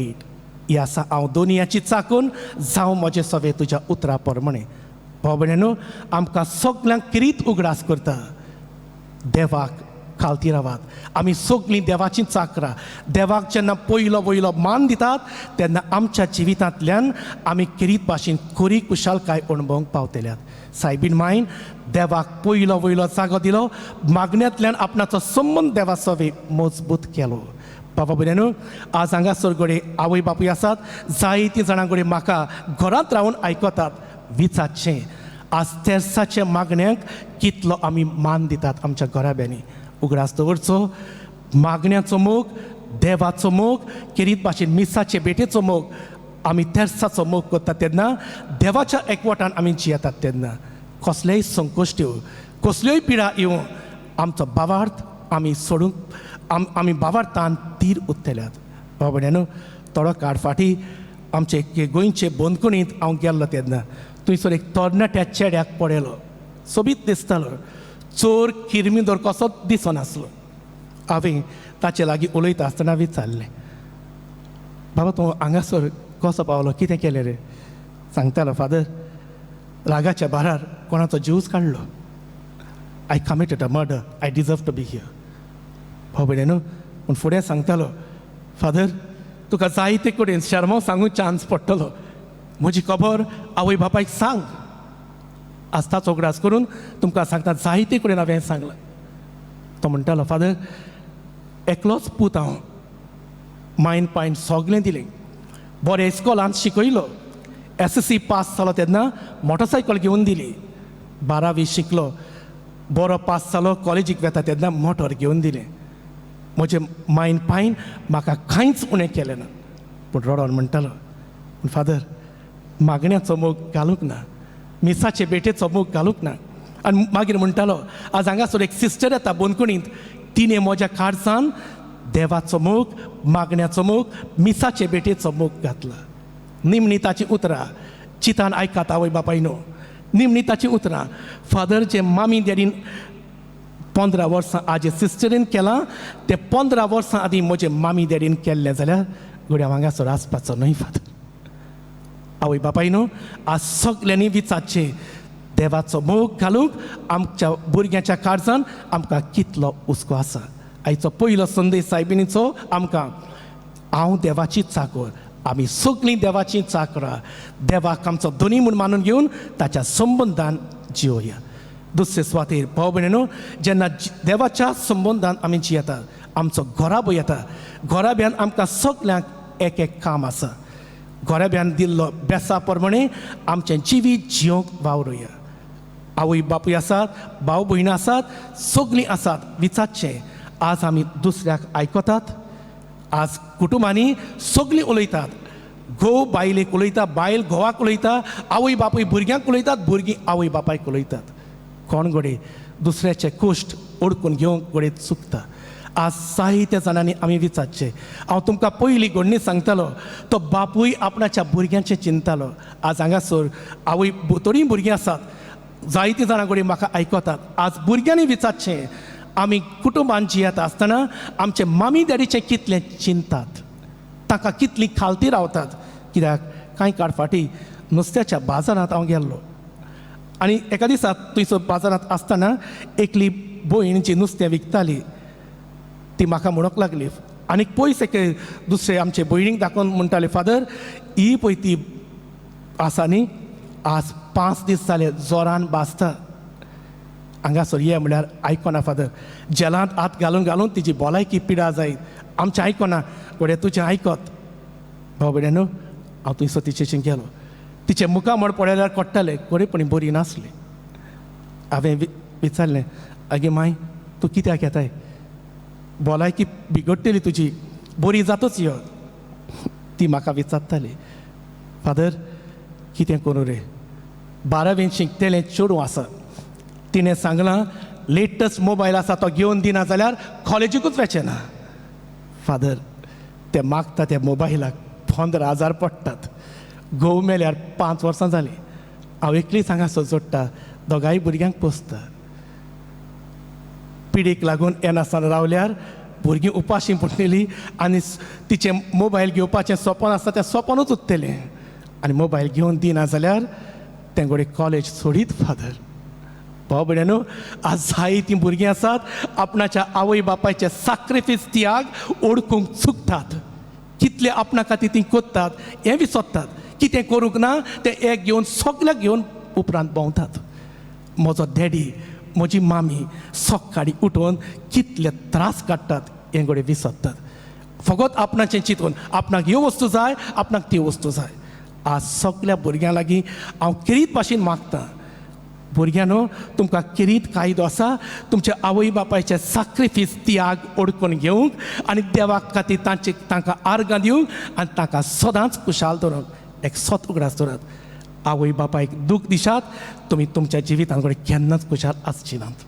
ही आसा हांव दोनयाची चाकून जावं म्हजे सवे तुज्या उतरा प्रमाणे भाव भयणीनो आमकां सगल्यांक किरीत उगडास करता देवाक खालती रावात आमी सगलीं देवाचीं चाकरां देवाक जेन्ना पयलो वयलो मान दितात तेन्ना आमच्या जिवितांतल्यान आमी किरीत भाशेन खरी कुशालकाय अणभवंक पावतल्यात सायबीण मायन देवाक पयलो वयलो जागो दिलो मागण्यांतल्यान आपणाचो संबंद देवा सवे मजबूत केलो बाबा भयणीनो आज हांगासर घडये आवय बापूय आसात जायतीं जाणां घडये म्हाका घरांत रावन आयकतात विचारचें आज तेर्साच्या मागण्यांक कितलो आमी मान दितात आमच्या घराब्यांनी उगडास दवरचो मागण्याचो मोग देवाचो मोग किरीत भाशेन मिसाचे बेटेचो मोग आमी तेर्साचो मोग करतात तेन्ना देवाच्या एकवटान आमी जियेतात तेन्ना कसलेय संकोश्ट्यो कसल्योय पिडा येवं आमचो भावार्थ आमी सोडूंक आमी भावार्थान तीर उत्तेल्यात भाव भयणीनो थोडो काळ फाटीं आमचे गोंयचे बोंदकुणींत हांव गेल्लो तेन्ना थंयसर एक तरणाट्या चेड्याक पडयलो सोबीत दिसतालो चोर किरमीदोर कसोच दिसनासलो हांवें ताचे लागीं उलयता आसतना विचारलें बाबा तूं हांगासर कसो पावलो कितें केलें रे सांगतालो फादर रागाच्या भारार कोणाचो जीवच काडलो I committed a murder I deserve to be here भाव भयणीनो पूण फुडें सांगतालो फादर तुका जायते कडेन शर्माव सांगूंक चान्स पडटलो म्हजी खबर आवय बापायक सांग आस्ताच उगडास करून तुमकां सांगता जायते कडेन हांवें सांगलां तो म्हणटालो फादर एकलोच पूत हांव मायन पायन सगलें दिलें बरें इस्कॉलांत शिकयलो SSC पास जालो तेन्ना मोटरसायकल घेवन दिली 12वी शिकलो बरो पास जालो कॉलेजीक वेता तेन्ना मोटर घेवन दिलें म्हजें मायन पायन म्हाका कांयच उणें केलें ना पूण रडोन म्हणटालो पूण फादर मागण्याचो मोग घालूंक ना मिसाचे बेटेचो मोग घालूंक ना आनी मागीर म्हणटालो आज हांगासर एक सिस्टर येता बोंदकुणींत तिणें म्हज्या काळजान देवाचो मोग मागण्याचो मोग मिसाचे बेटेचो मोग घातला निमणिताची उतरां चितान आयकात आवय बापायनो. निमणिताची उतरां फादर जे मामी डॅडीन 15 वर्सां आजे सिस्टरीन केलां ते 15 वर्सां आदीं म्हजे मामी डॅडीन केल्लें जाल्यार घोड्या वांगासर आसपाचो न्हय फादर. आवय बापायनो आज सगल्यांनी विचारचे देवाचो मोग घालूंक आमच्या भुरग्याच्या काळजान आमकां कितलो हुस्को आसा. आयचो पयलो संदेश सायबिणीचो आमकां हांव देवाची चाकर. आमी सगळीं देवाची चाकरां. देवाक आमचो धनी म्हूण मानून घेवन ताच्या संबंदान जियोया. दुसरे सुवातेर भाव भयणीनो जेन्ना देवाच्या संबंदान आमी जियेतात आमचो घोराबो येता. घोराब्यान आमकां सगल्यांक एक एक काम आसा. घोराब्यान दिल्लो बेसा प्रमाणे आमचें जिवीत जियोंक वावरुया. आवय बापूय आसात भाव भयणी आसात सगळीं आसात विचारचें आज आमी दुसऱ्याक आयकतात. आज कुटुंबांनी सगळीं उलयतात. घोव बायलेक उलयता बायल घोवाक उलयता आवय बापूय भुरग्यांक उलयतात भुरगीं आवय बापायक उलयतात. कोण घोडे दुसऱ्याचे कोश्ट ओडकून घेवंक घोडे चुकता. आज जायत्या जाणांनी आमी विचारचें हांव तुमकां पयलीं घडणी सांगतालो तो बापूय आपणाच्या भुरग्यांचें चिंतालो. आज हांगासर आवय थोडीं भुरगीं आसात जायतीं जाणां घोडे म्हाका आयकतात. आज भुरग्यांनी विचारचें आमी कुटुंबान जियेता आसतना आमचे मामी डॅडीचें कितलें चिंतात ताका कितलीं खालती रावतात. कित्याक कांय काळ फाटीं नुस्त्याच्या बाजारांत हांव गेल्लो आनी एका दिसा थंयसर बाजारांत आसतना एकली भयण जी नुस्तें विकताली ती म्हाका म्हणूंक लागली आनीक पयस एक दुसरे आमचे भयणीक दाखोवन म्हणटाले फादर ही पळय ती आसा न्ही आज 5 दीस जाले जोरान भाजता. हांगासर ये म्हळ्यार आयकना फादर. जेलांत हात घालून घालून तिची भलायकी पिडा जायत. आमचें आयकना घोडे तुजें आयकत. भाव भयणीनो हांव थंयसर तिचेशीं गेलो. तिचे मुखामळ पळयल्यार कोट्टाले घोडे पूण बरी नासली. हांवें विचारलें आगे माय तूं कित्याक येताय भलायकी बिगडटली तुजी बरी जातूच यो. ती म्हाका विचारताली फादर कितें करूं रे 12वें शिकतेलें चेडूं आसा. तिणें सांगलां लेटस्ट मोबायल आसा तो घेवन दिना जाल्यार कॉलेजीकूच वचना. फादर ते मागता त्या मोबायलाक 15,000 पडटात. घोव मेल्यार 5 वर्सां जालीं. हांव एकलीच हांगासर जोडटा दोगांय भुरग्यांक पोसता. पिडीक लागून येनासतना रावल्यार भुरगीं उपाशी पडटलीं आनी तिचें मोबायल घेवपाचें सपन आसता तें सपनूच उरतलें. आनी मोबायल घेवन दिना जाल्यार तें घोडे कॉलेज सोडीत फादर. भाव भयणीनो आज जायतीं भुरगीं आसात आपणाच्या आवय बापायचे सॅक्रिफीस त्याग ओडकूंक चुकतात. कितले आपणा खातीर तीं कोत्तात हें विसरतात. कितें करूंक ना तें एक घेवन सगळ्याक घेवन उपरांत भोंवतात. म्हजो डॅडी म्हजी मामी सकाळीं उठून कितले त्रास काडटात हें घोडे विसरतात. फकत आपणाचें चिंतून आपणाक ह्यो वस्तू जाय आपणाक त्यो वस्तू जाय. आज सगळ्या भुरग्यां लागीं हांव किरीत भाशेन मागतां भुरग्यानो तुमकां किरीत कायदो आसा तुमच्या आवय बापायचे सॅक्रिफीस त्याग ओडकून घेवंक आनी देवाक खातीर तांकां आर्गां दिवंक आनी तांकां सदांच खुशाल दवरूंक एक सत उगडास दवरात. आवय बापायक दूख दिशात तुमी तुमच्या जिवितांत घोडे केन्नाच खुशाल आसची नात.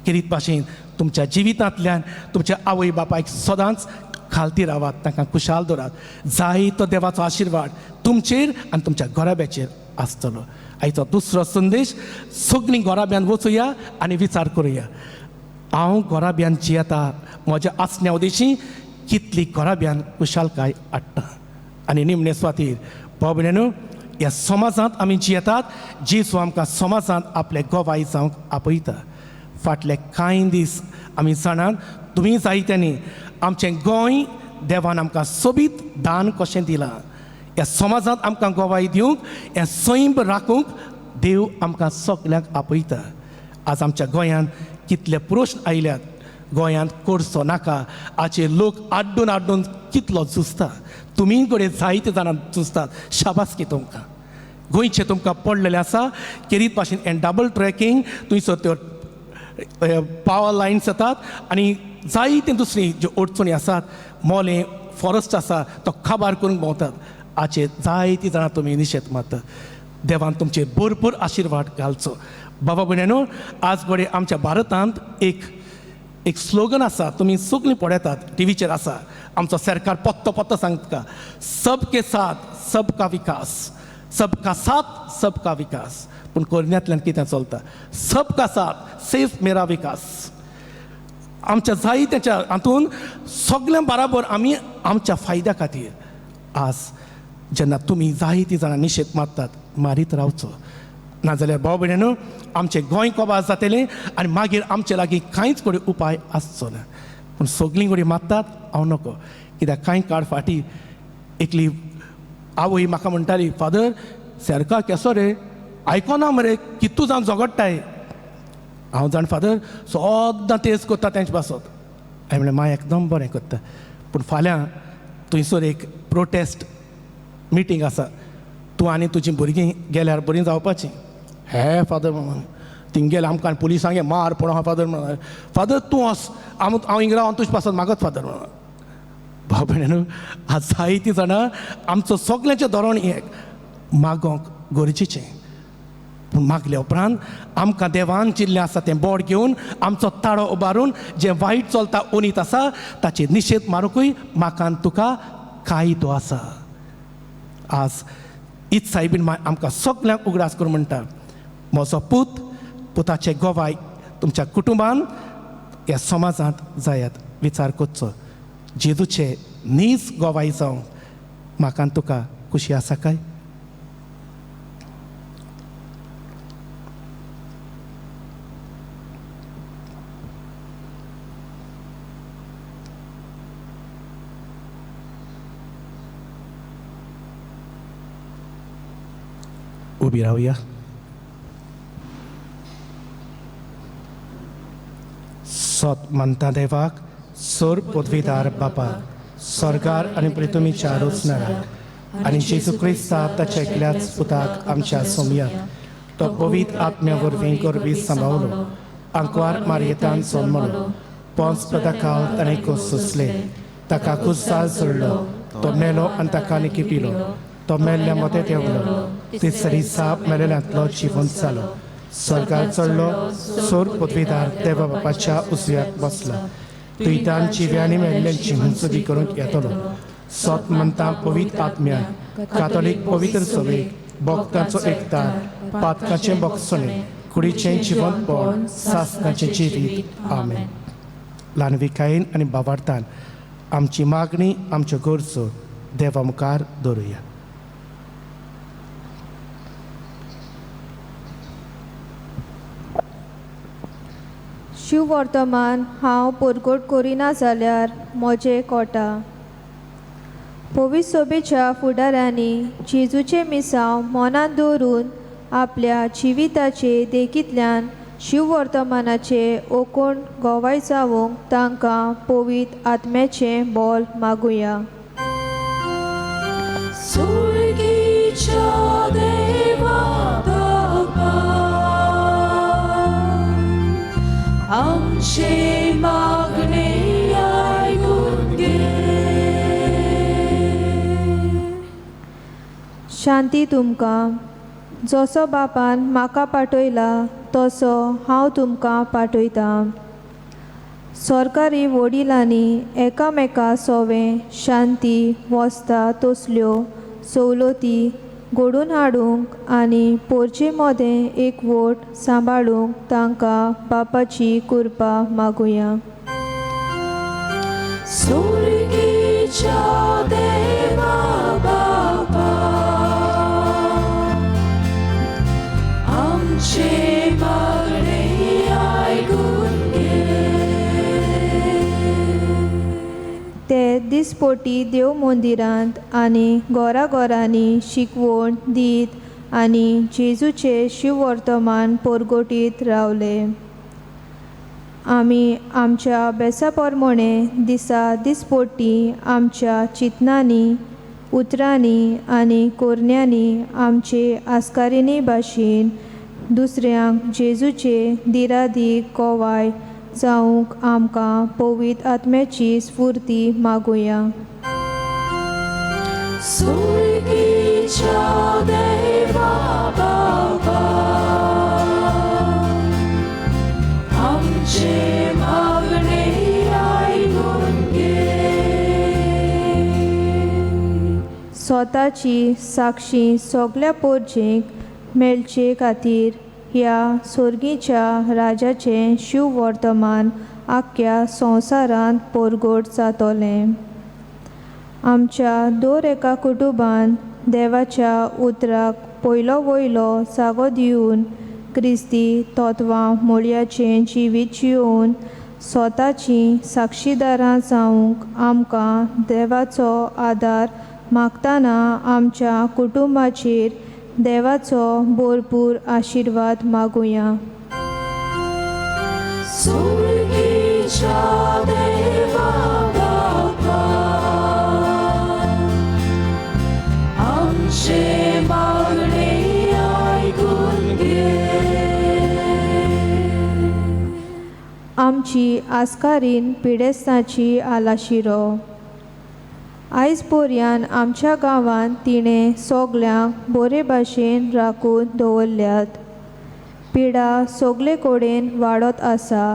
किरीत भाशेन तुमच्या जिवितांतल्यान तुमच्या आवय बापायक सदांच खालती रावात तांकां खुशाल दवरात. जायतो देवाचो आशिर्वाद तुमचेर आनी तुमच्या घोराब्याचेर आसतलो. आयचो दुसरो संदेश सगळीं घोराब्यान वचुया आनी विचार करुया हांव घोराब्यान जियेता म्हज्या आसण्या उदेशी कितली घोराब्यान खुशालकाय हाडटा. आनी निमणे सुवातेर भाव भयणीनो ह्या समाजांत आमी जियेतात जेजू आमकां समाजांत आपले गोवाई जावंक आपयता. फाटले कांय दीस आमी जाणात तुमी जायत्यांनी आमचें गोंय देवान आमकां सोबीत दान कशें दिलां. ह्या समाजांत आमकां गोवाई दिवंक हें सैम राखूंक देव आमकां सगल्यांक आपयता. आज आमच्या गोंयांत कितले प्रश्न आयल्यात. गोंयांत कोर्सो नाका हाचेर लोक आड्डून आड्डून कितलो झुजता. तुमी घोडे जायते जाणां झुजतात शाबासकी तुमकां. गोंयचे तुमकां पडलेले आसा किरीत भाशेन हें डबल ट्रॅकींग थंयसर त्यो पावर लायन्स येतात आनी जायतीं दुसरीं ज्यो अडचणी आसात मोलें फॉरेस्ट आसा तो काबार करून भोंवतात. हाचेर जायतीं जाणां तुमी निशेध मारतात. देवान तुमचे भरपूर आशिर्वाद घालचो. बाबा भयणीनो आज घोडे आमच्या भारतांत एक स्लोगन आसा तुमी सगळीं पळयतात टिवीचेर आसा. आमचो सरकार पत्तो सांगता सबके साथ सबका विकास, सबका साथ सबका विकास. पूण कोरण्यांतल्यान कितें चलता? सबका साथ सिर्फ मेरा विकास. आमच्या जायत्याच्या हातून सगळ्यां बराबर आमी आमच्या फायद्या खातीर आज जेन्ना तुमी जायतीं जाणां निशेध मारतात, मारीत रावचो. नाजाल्यार भाव भयणीनो, आमचें गोंय कोबास जातलें आनी मागीर आमचे लागीं कांयच कडेन उपाय आसचो ना. पूण सगळीं कडेन मारतात, हांव नको. कित्याक कांय काळ फाटीं एकली आवय म्हाका म्हणटाली, फादर सेरका केसो रे, आयकोना मरे, कितू जावन झगडटाय. हांव जाण फादर सोद्दां तेच करता तेंच पासत. हांवें म्हणलें माय एकदम बरें करता, पूण फाल्यां थंयसर एक प्रोटेस्ट मिटींग आसा, तूं आनी तुजीं भुरगीं गेल्यार बरीं जावपाचीं. हे फादर म्हणून थिंग गेले आमकां पुलिसांगे मार पडो. हांव फादर म्हणून, फादर तूं वच, हांव हिंग रावन तुजे पासत मागत फादर म्हणून. भाव भयणीनो, आज जायतीं जाणां आमचो सगळ्यांचें धोरण एक, मागोंक गरजेचें. पूण मागल्या उपरांत आमकां देवान चिल्लें आसा तें बोड घेवन आमचो ताळो उबारून जें वायट चलता उनीत आसा ताचेर निशेध मारूंकूय म्हाका आनी तुका कायदो आसा. आज हीच सायबीन आमकां सगळ्यांक उगडास करून म्हणटा, म्हजो पूत, पुताचें गोवाय तुमच्या कुटुंबान ह्या समाजांत जायात. विचार करचो, जेजूचे नीज गोवाय जावंक म्हाका आनी तुका खुशी आसा काय? उबी रावया. सत म्हणटा देवाक, सोर पदवीदार बापा, स्वर्गार आनी पृथ्वीच्या रोचणाराक आनी जेजू क्रिस्ता ताच्या एकल्याच पुताक आमच्या सोमयात तो पवित्र आत्म्या वरवीं गरबी सांबाळलो. आंकवार मारयेतान जल्मलो, पोंच प्रदाकाल ताणें खूस सोंसले, ताका कुस्साल सोडलो, तो मेलो आनी ताका निकिपिलो, तो मेल्ल्या मदें देंवलो, तिसरी साप मेलेल्यांतलो जिवंत जालो, स्वर्गार चडलो, सोर पदवीदार देवा बापाच्या उजव्याक बसला, तुयतान जिव्यांनी मेल्ल्यांची मुंसुदी करूंक येतलो. सत म्हणटा पवित्र आत्म्या, कातोलीक पवित्र सभेक, भक्तांचो एकतार, पातकाचें भोगसणें, कुडीचें जिवंतपण, सासणाचें जिवीत. आमेन. ल्हानविकायेन आनी भावार्थान आमची मागणी, आमच्यो गरजो देवा मुखार दवरुया. शिव वर्तमान हांव परगट करिना जाल्यार म्हजें कोटा. पवित्र सभेच्या फुडाऱ्यांनी जेजूचे मिसांव मनांत दवरून आपल्या जिविताचे देखींतल्यान शिव वर्तमानाचे ओकोण गोवाय जावंक तांकां पवित्र आत्म्याचें बोल मागुया. सुर्गीच्या देवा बापा, आमचे मागणे आयकून घे. शांती तुमकां. जसो बापान म्हाका पाठयला तसो हांव तुमकां पाठयता. सरकारी वडिलांनी एकामेका सोवें शांती वस्ता तसल्यो सवलती घडोवन हाडूंक आनी पोरचे मोदें एकवट सांबाळूंक तांकां बापाची कृपा मागुया. सुर्गीच्या देवा बापा, आमचे मागणे आयकून घे. ते दिसपोटी देव मंदिरांत आनी घोराघोरांनी शिकवण दीत आनी जेजूचे शिव वर्तमान परगटीत रावले. आमी आमच्या बेसा प्रमाणे दिसा दिसपोटी आमच्या चिंतनांनी, उतरांनी आनी कोरण्यांनी आमचे आस्कारिणी भाशेन दुसऱ्यांक जेजूचे दिरादीक कोवाय जावंक आमकां पवित्र आत्म्याची स्फूर्ती मागुया. सुर्गीच्या देवा बापा, आमचे मागणे आयकून घे. स्वताची साक्षी सगल्या पोरचेक मेळचे खातीर ह्या सोर्गीच्या राजाचें शिव वर्तमान आख्ख्या संवसारांत पोरगोट जातोलें. आमच्या दर एका कुटुंबान देवाच्या उतराक पयलो वयलो जागो दिवन क्रिस्ती तत्वां मोळयाचें जिवीत जिवन स्वताची साक्षीदारां जावंक आमकां देवाचो आदार मागतना आमच्या कुटुंबाचेर देवाचो भरपूर आशिर्वाद मागुया. सुर्गीच्या देवा बाबा, आमचे मागणे ऐकून घे. आमची आस्कारीन पिडेस्ताची आलाशिरो. आयज पर्यान आमच्या गांवांत तिणें सगल्यांक बरे भाशेन राखून दवरल्यात. पिडा सगले कडेन वाडत आसा,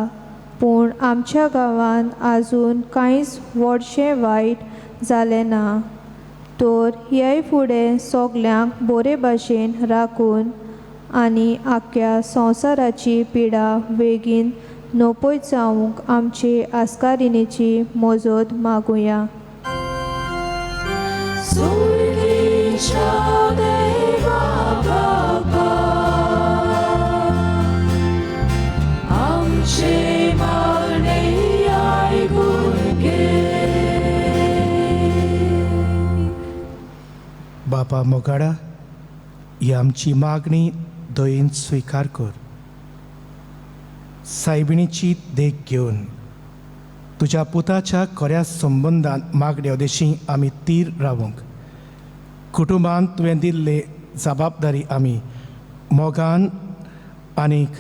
पूण आमच्या गांवांत आजून कांयच व्हडशें वायट जालें ना. तर ह्याय फुडें सगल्यांक बरे भाशेन राखून आनी आख्ख्या संवसाराची पिडा बेगीन नोपय जावंक आमचे आस्कारिणीची मजत मागुया. सुर्गीच्या देवा बाबा, आमचे मागणे ऐकून घे. बापा मोगाडा, ही आमची मागणी दयेन स्विकार कर. सायबिणीची देख घेवन तुज्या पुताच्या खऱ्या संबंदांत मागण्यो देशी आमी तीर रावूंक, कुटुंबांत तुवें दिल्ले जबाबदारी आमी मोगान आनीक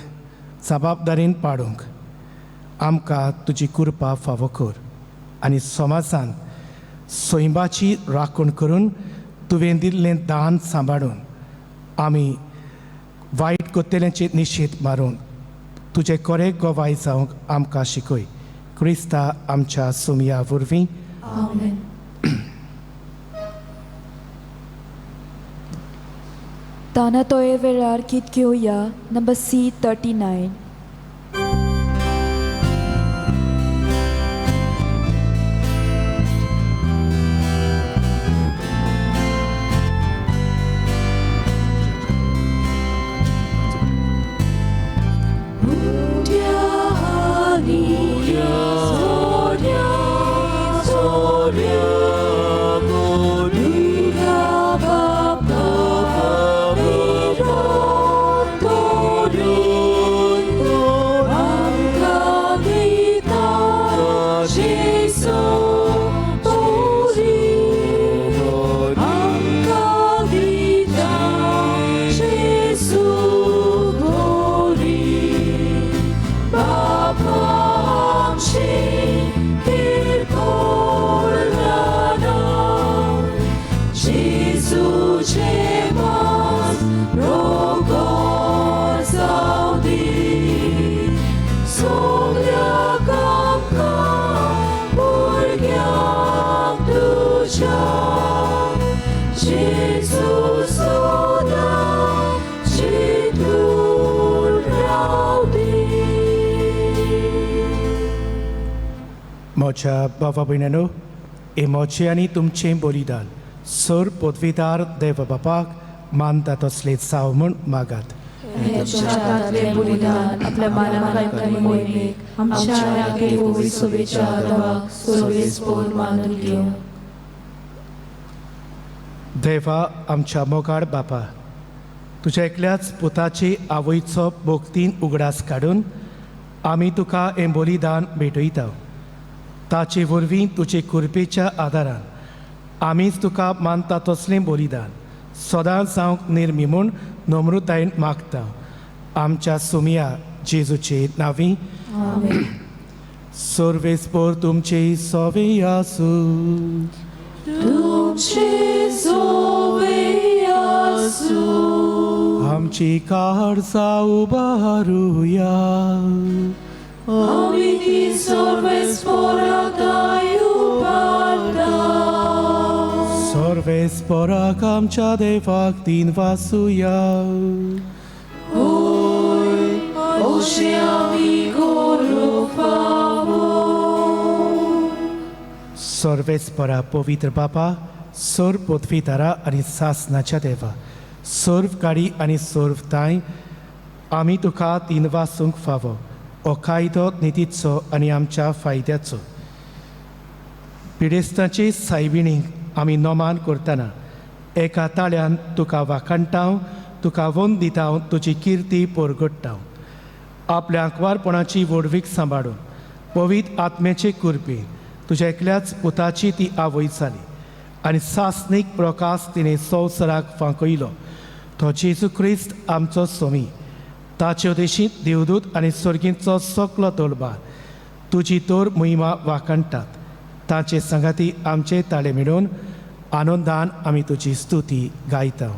जबाबदारेन पाडूंक आमकां तुजी कृपा फावो कर. आनी समाजांत सैमाची राखण करून तुवें दिल्लें दान सांबाळून आमी वायट कोत्तेल्यांचे निशेध मारून तुजें खरें गोवाय जावंक आमकां शिकय. क्रिस्ता आमच्या सुमया वरवीं. आमेन. तानातोये वेळार गीत घेवया नंबर C39. म्हज्या बाबा भयणांनो, हे मोचे आनी तुमचें बलिदान सर पदवीदार देव बापाक मानता तसलें जाव म्हूण मागात. ह्याच्यातले बलिदान आपल्या मानवाच्या मोहिमेक आमच्या आगे गोवी सोबेच्या आदाराक सोबेस पोर मानून घेऊ. देवा आमच्या मोगाड बापा, तुज्या एकल्याच पुताचे आवयचो भोगतीन उगडास काडून आमी तुका हें बलिदान भेटयता. ताचे वरवीं तुजे कृपेच्या आदारान आमीच तुका मानता तसलें बलिदान सदांच जावंक निर्मी म्हूण नम्रतायेन मागता. आमच्या सुमया जेजूचे नांवी. सर्वेस्पर तुमचे सोवे आसूं. तुमचे सोवे आसूं. आमची काळजां उबारुया. आमी ती सर्वेस्पराक उबारता. सर्वे Sarvesporak amcia devac din vasuia. सर्वेस्परा पवित्र बापा सर्व पृथ्वीतारा आणि सासनाच्या देवा सर्व गाडी आणि सर्व ताय आमी तुका तीन वासूंक फावो हो कायदो नितीचो आनी आमच्या फायद्याचो पिडेस्तांचे सायबिणीक आमी नोमान करतना एका ताळ्यान तुका वाखणटाव तुका वोन दिता तुजी किर्ती परगट्टाव आपल्या आंकवारपणाची वडवीक सांबाळून पवित्र आत्म्याचे कुरपी तुज्या एकल्याच पुताची ती आवय जाली आनी सासनीक प्रकाश तिणें संवसाराक फांकयलो तो जेजू क्रिस्त आमचो सोमी ताचे उदेशीत देवदूत आनी सर्गींचो सगलो तोलबार तुजी तोर मोहिमा वाखणटात तांचे संगाती आमचे ताळे मिळून आनंदान आमी तुजी स्तुती गायता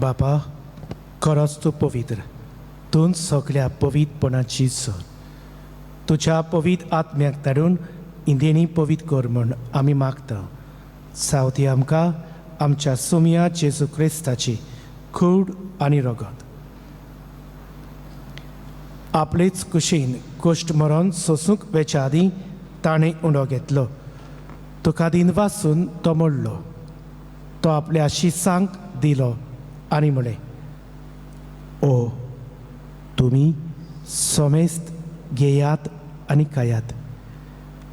बापा खरोच तूं पवित्र तूं सगळ्या पवित्रपणाची सोद तुज्या पवित्र आत्म्याक धाडून इंदेनी पवित्र कर म्हूण आमी मागता सावती आमकां आमच्या सोमया जेजू क्रिस्ताची खूड आनी रगत आपलेच कुशीन कोश्ट मरण सोसूंक वेच्या आदीं ताणें उंडो घेतलो तुका दिन वाचून तो मोडलो तो आपल्या शिसांक दिलो आनी म्हळें ओ तुमी सोमेस्त घेयात आनी खायात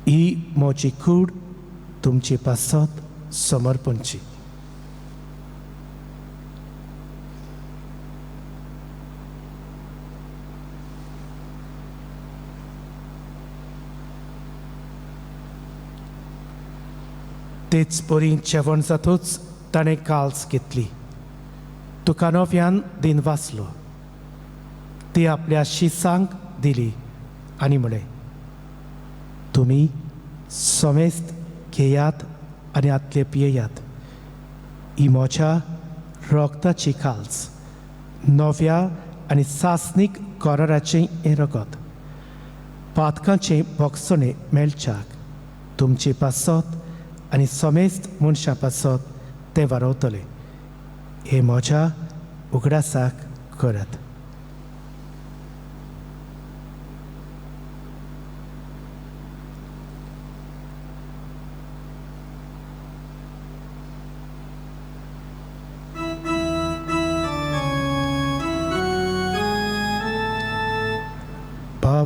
ही म्हजी कूड तुमची पासत समर्पणची तेच परी जेवण जातूच ताणें काल्स घेतली तुका नव्यान दिन वाचलो ती आपल्या शिसांक दिली आनी म्हळें तुमी सोमेस्त घेयात आनी आतले पियेयात ही म्हज्या रोगताची काल्स नव्या आनी सासनीक कराराचें हें रगत पातकांचे भोगसणे मेळच्याक तुमची पासत आनी सोमेस्त मनशां पासत ते वाडवतले हे म्हज्या उगडासाक करात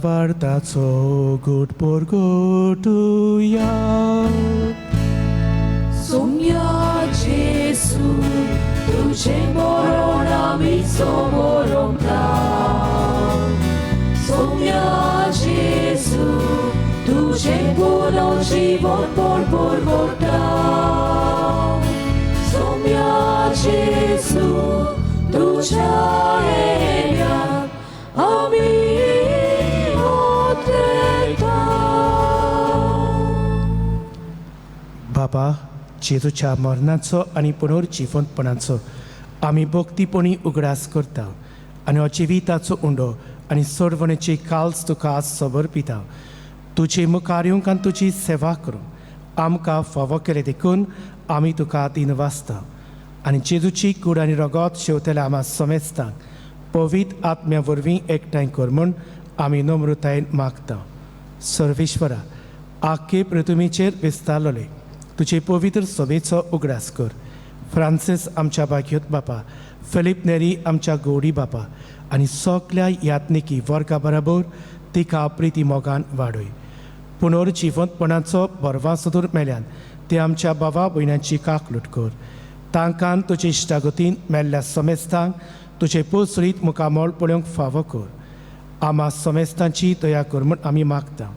Pavartazo good por gotuya Sumia Jesu Tuझे मरण आमी समोरंता Sumia Jesu Tuझे पुनो जीवन por gota Sumia Jesu Tuझ्या येण्याक आमी बाबा जेजूच्या मरणाचो आनी पुनर्जिवंतपणाचो आमी भक्तीपणी उगडास करता आनी अजिविताचो उंडो आनी सोडवणेची काल्स तुका समर्पिता. तुजे मुखार येवंक आनी तुजी सेवा करूंक आमकां फावो केले देखून आमी तुका दिनवासता आनी जेजूची कूड आनी रगत शेवतेल्या आम्हा समेस्तांक पवित्र आत्म्या वरवीं एकठांय कर म्हूण आमी नम्रतायेन मागता. सर्वेश्वरा, आख्खे पृथ्वीचेर विस्तारलोले तुजे पवित्र सभेचो उगडास कर. फ्रांसीस आमच्या भाग्योत बापा, फिलीप नेरी आमच्या गोडी बापा आनी सगल्या यात्निकी वर्गा बरोबर तिका प्रिती मोगान वाडय. पुनर्जिवंतपणाचो बरवासोदूर मेल्यान ते आमच्या भावा भयणांची काकलूट कर. तांकां तुजे इश्टागतीन मेल्ल्या समेस्तांक तुजे पोसरीत मुखामोळ पळोवंक फावो कर. आम्हा समेस्तांची दया कर म्हूण आमी मागता.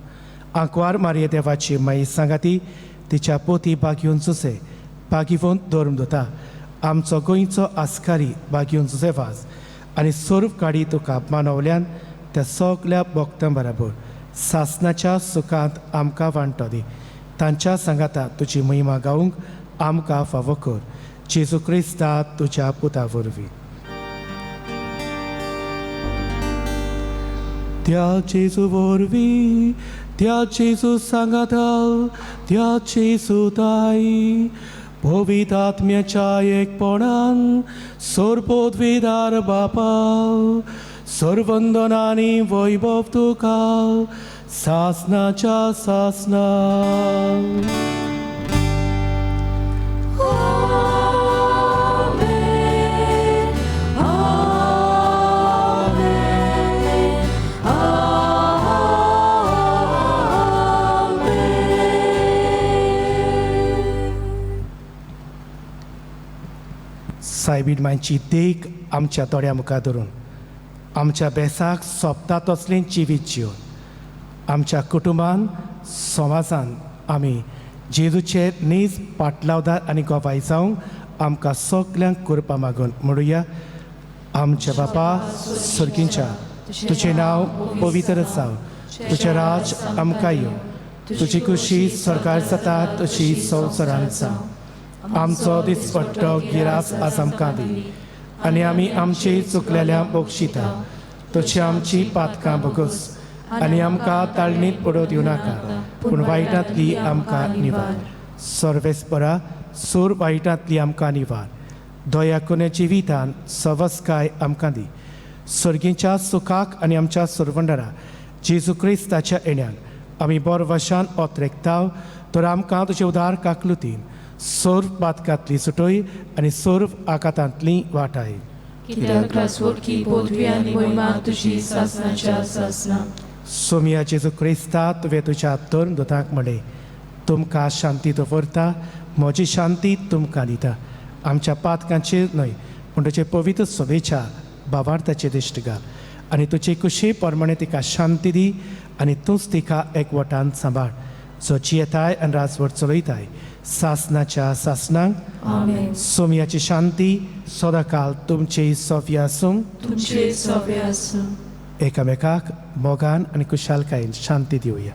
आंकवार मारये देवाची माई सांगाती तिच्या पोती बागयोन जुसे बागिवंत धर्म दोता आमचो गोंयचो आस्कारी बागयोन जुसेवाज आनी सोर्व काडी तुका मानवल्यान त्या सगल्या भक्तां बरोबर सासणाच्या सुखांत आमकां वांटो दी. तांच्या सांगाता तुजी महिमा गावंक आमकां फावो कर. जेजू क्रिस्ता तुज्या पुता वरवीं. त्या जेजू वरवीं, त्या जेजू सांगाता, त्या जेजू ताई पवित्र आत्म्याच्या एकपणान सोरपोदविदार बापा सर्वंदनानी वैभव तुका सासनाच्या सासना. सायबीण मांची देख आमच्या दोळ्या मुखार धरून आमच्या बेसाक सोंपता तसलें जिवीत जिवन आमच्या कुटुंबान समाजान आमी जेजूचे नीज पाटलावदार आनी गोवाय जावंक आमकां सगल्यांक करपा मागून म्हणुया. आमच्या बापा सर्गींच्या तुजें नांव पवित्र जावं, तुजें राज आमकां येवं, तुजी खुशी सरकार जाता तशी संवसारांत जावं. आमचो दिसपट्टो गिरास आज आमकां दी आनी आमी आमची चुकलेल्या बक्षिता तशी आमची पातकां बगूस आनी आमकां ताळणीत पडोवं दिवं नाका पूण वायटांतली आमकां निवार. सर्वेस्परा सूर वायटांतली आमकां निवार. दया करून जिवितान सवस्काय आमकां दी. सर्गीच्या सुखाक आनी आमच्या सुरवंडरा जेजू क्रिस्ताच्या येण्यान आमी बरवशान ओत्रेकताव तर आमकां तुजे उदार काकलुतीन सोर्व पातकांतली सुटोय आनी सोर्व आकातांतली वाटाय. कित्याक रासवटकी पदवी आनी महिमा तुजी सासनाच्या सासना. सोमिया जेजू क्रिस्ता तुवें तुज्या दोन दोतांक म्हणलें तुमकां शांती दवरता, म्हजी शांती तुमकां दिता. आमच्या पातकांचेर न्हय पूण तुजे पवित्र सभेच्या भावार्थाचेर दिश्ट घाल आनी तुजे कुशे प्रमाणे तिका शांती दी आनी तूंच तिका एकवटान सांबाळ. जो जियेताय आनी राजवट चलयताय सासनाच्या सासनांक. आमेन. सोमियाची शांती सदांकाल तुमचे सव्य आसूं. तुमचे सव्य आसूं. एकामेकाक मोगान आनी कुशालकायेन शांती दिवया.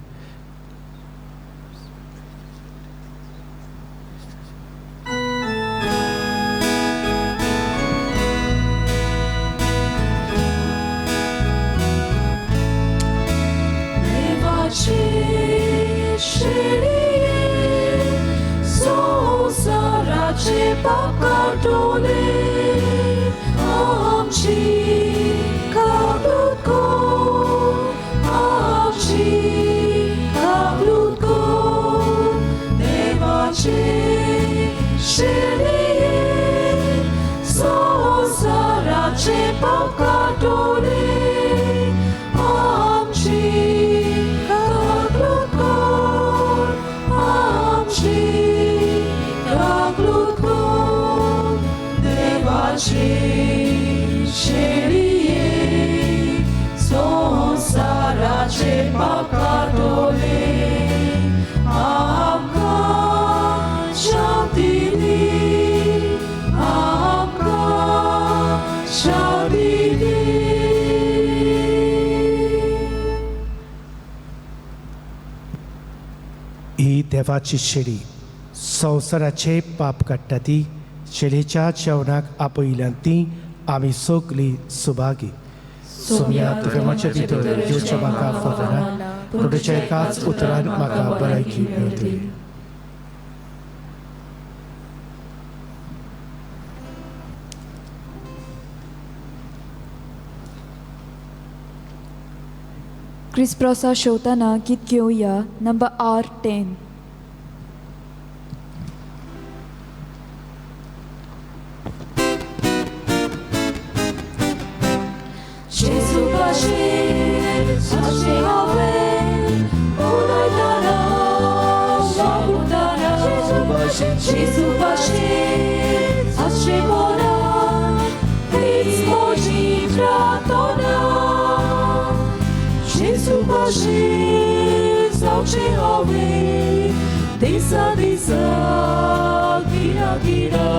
ही देवाची शेळी संवसाराचे पाप काडटा ती शेलीच्या जेवणाक आपयल्यान ती आमी सगळीं सुभागी. सोम्या तुवें म्हजे भितर दिवचें म्हाका फकना, पूण तुज्या एकाच उतरान म्हाका भलायकी मेळटली. क्रिस्प्रॉसा शेवताना गीत घेवया number R10. Gesù pace, pace haver, unaitana, shabutana. Gesù pace, pace bona, izmoji tratona. Gesù pace, pace haver, disa disa, gira gira,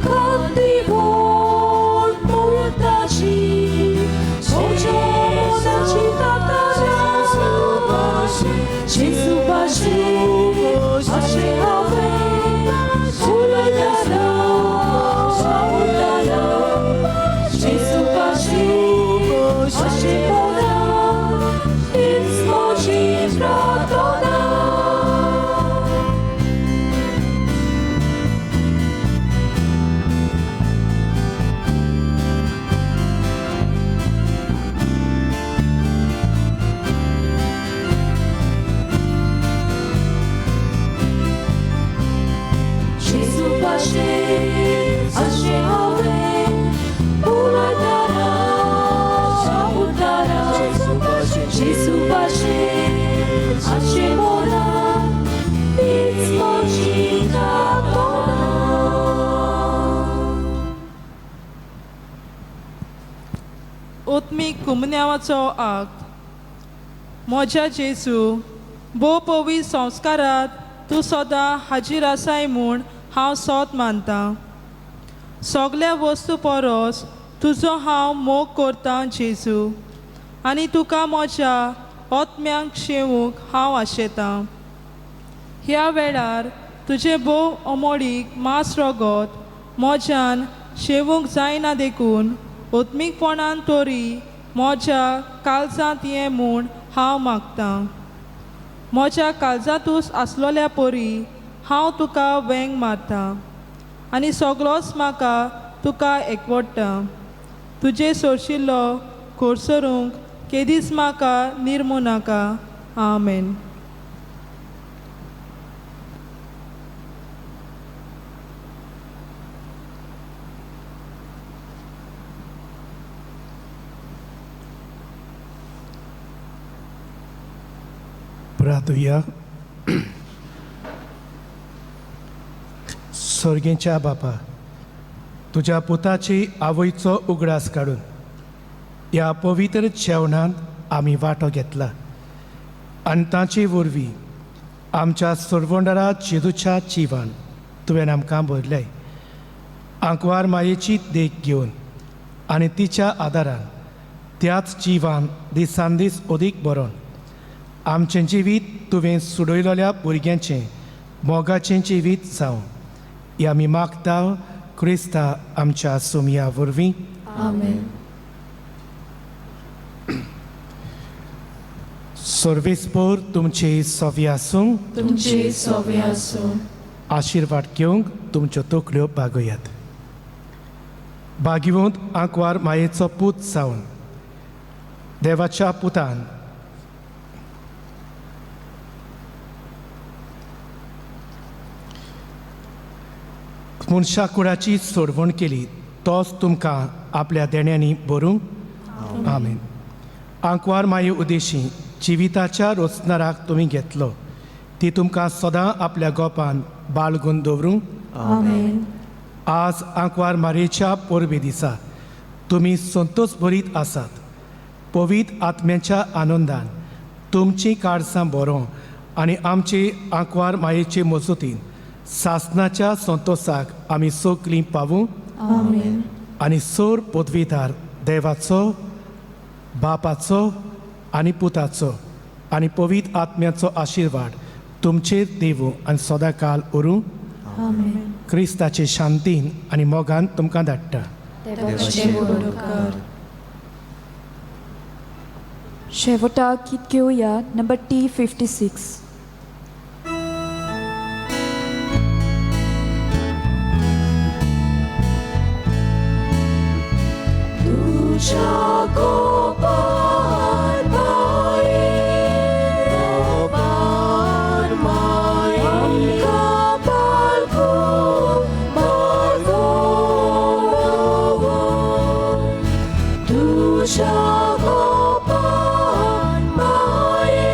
cantivon murtaci. Gesù pace, pace haver, unaitana, shabutana. Gesù pace, pace bona, izmoji tratona. Gesù pace, pace haver, unaitana, shabutana. Gesù pace, pace bona, izmoji tratona. ओत्मीक कुमन्यावाचो आक्त. म्हज्या जेजू, भोव पवित्र संस्कारांत तूं सदां हाजीर आसाय म्हूण हांव सोत मानतां. सगल्या वस्तू परस तुजो हांव मोग करतां जेजू, आनी तुका म्हज्या ओत्म्यांक शेवूंक हांव आशेतां. ह्या वेळार तुजें भोव अमोडीक मांस रगत म्हज्यान शेवूंक जायना देखून ओत्मीकपणान तोरी म्हज्या काळजांत ये म्हूण हांव मागतां. म्हज्या काळजांतूच आसलोल्या परी हांव तुका वेंग मारतां, आनी सगळोच म्हाका तुका एकवटता. तुजे सोरशिल्लो खोर्सरूंक केदीस म्हाका निर्मू नाका. आमेन. प्रार्थुया. स्वर्गीच्या बापा, तुज्या पुताची आवयचो उगडास काडून ह्या पवित्र जेवणांत आमी वांटो घेतला, आनी ताचे वरवीं आमच्या सोरवंडरा जेजूच्या जिवान तुवें आमकां भरल्याय. आंकवार मायेची देख घेवन आनी तिच्या आदारान त्याच जिवान दिसान दीस अदीक बरोवन आमचें जिवीत तुवें सुडयलोल्या भुरग्यांचें मोगाचें जिवीत जावं हें आमी मागता क्रिस्ता आमच्या सोमया वरवीं. आमेन. सर्वेस्पोर तुमचे सव्या आसूं, तुमचे सवे आसूं. आशिर्वाद घेवंक तुमच्यो तकल्यो बागोयात. भागिवंत आंकवार मायेचो पूत जावन देवाच्या पुतान मनशा कुळाची सोडवण केली, तोच तुमकां आपल्या देण्यांनी भरूंक. आमेन. आंकवार माये उदेशी जिविताच्या रोचणाराक तुमी घेतलो, ती तुमकां सदां आपल्या गोपान बाळगून दवरूंक. आमेन. आज आंकवार मारेच्या पोरबे दिसा तुमी संतोश भरीत आसात. पवित्र आत्म्याच्या आनंदान तुमची काळजां बरो आनी आमचे आंकवार मायेचे मजतीन सासणाच्या संतोषाक आमी सगळीं पावूं. आमेन. आनी सोर पदवीदार देवाचो, बापाचो आनी पुताचो आनी पवित्र आत्म्याचो आशिर्वाद तुमचेर देवू आनी सदांकाल उरूं क्रिस्ताचे शांतीन आनी मोगान तुमकां धाडटा. शेवटाक गीत घेवया नंबर T56. तुझ्या गोपाल माये गोपाल माये आमका पालको मार्गो तुझ्या गोपाल माये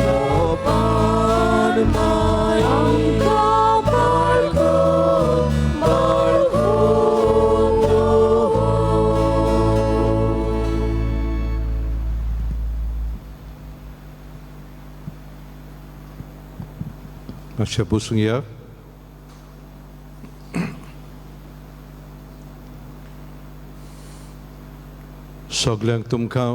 गोपाल माये आमका पालको मार्गो मातशें बसून या. सगल्यांक तुमकां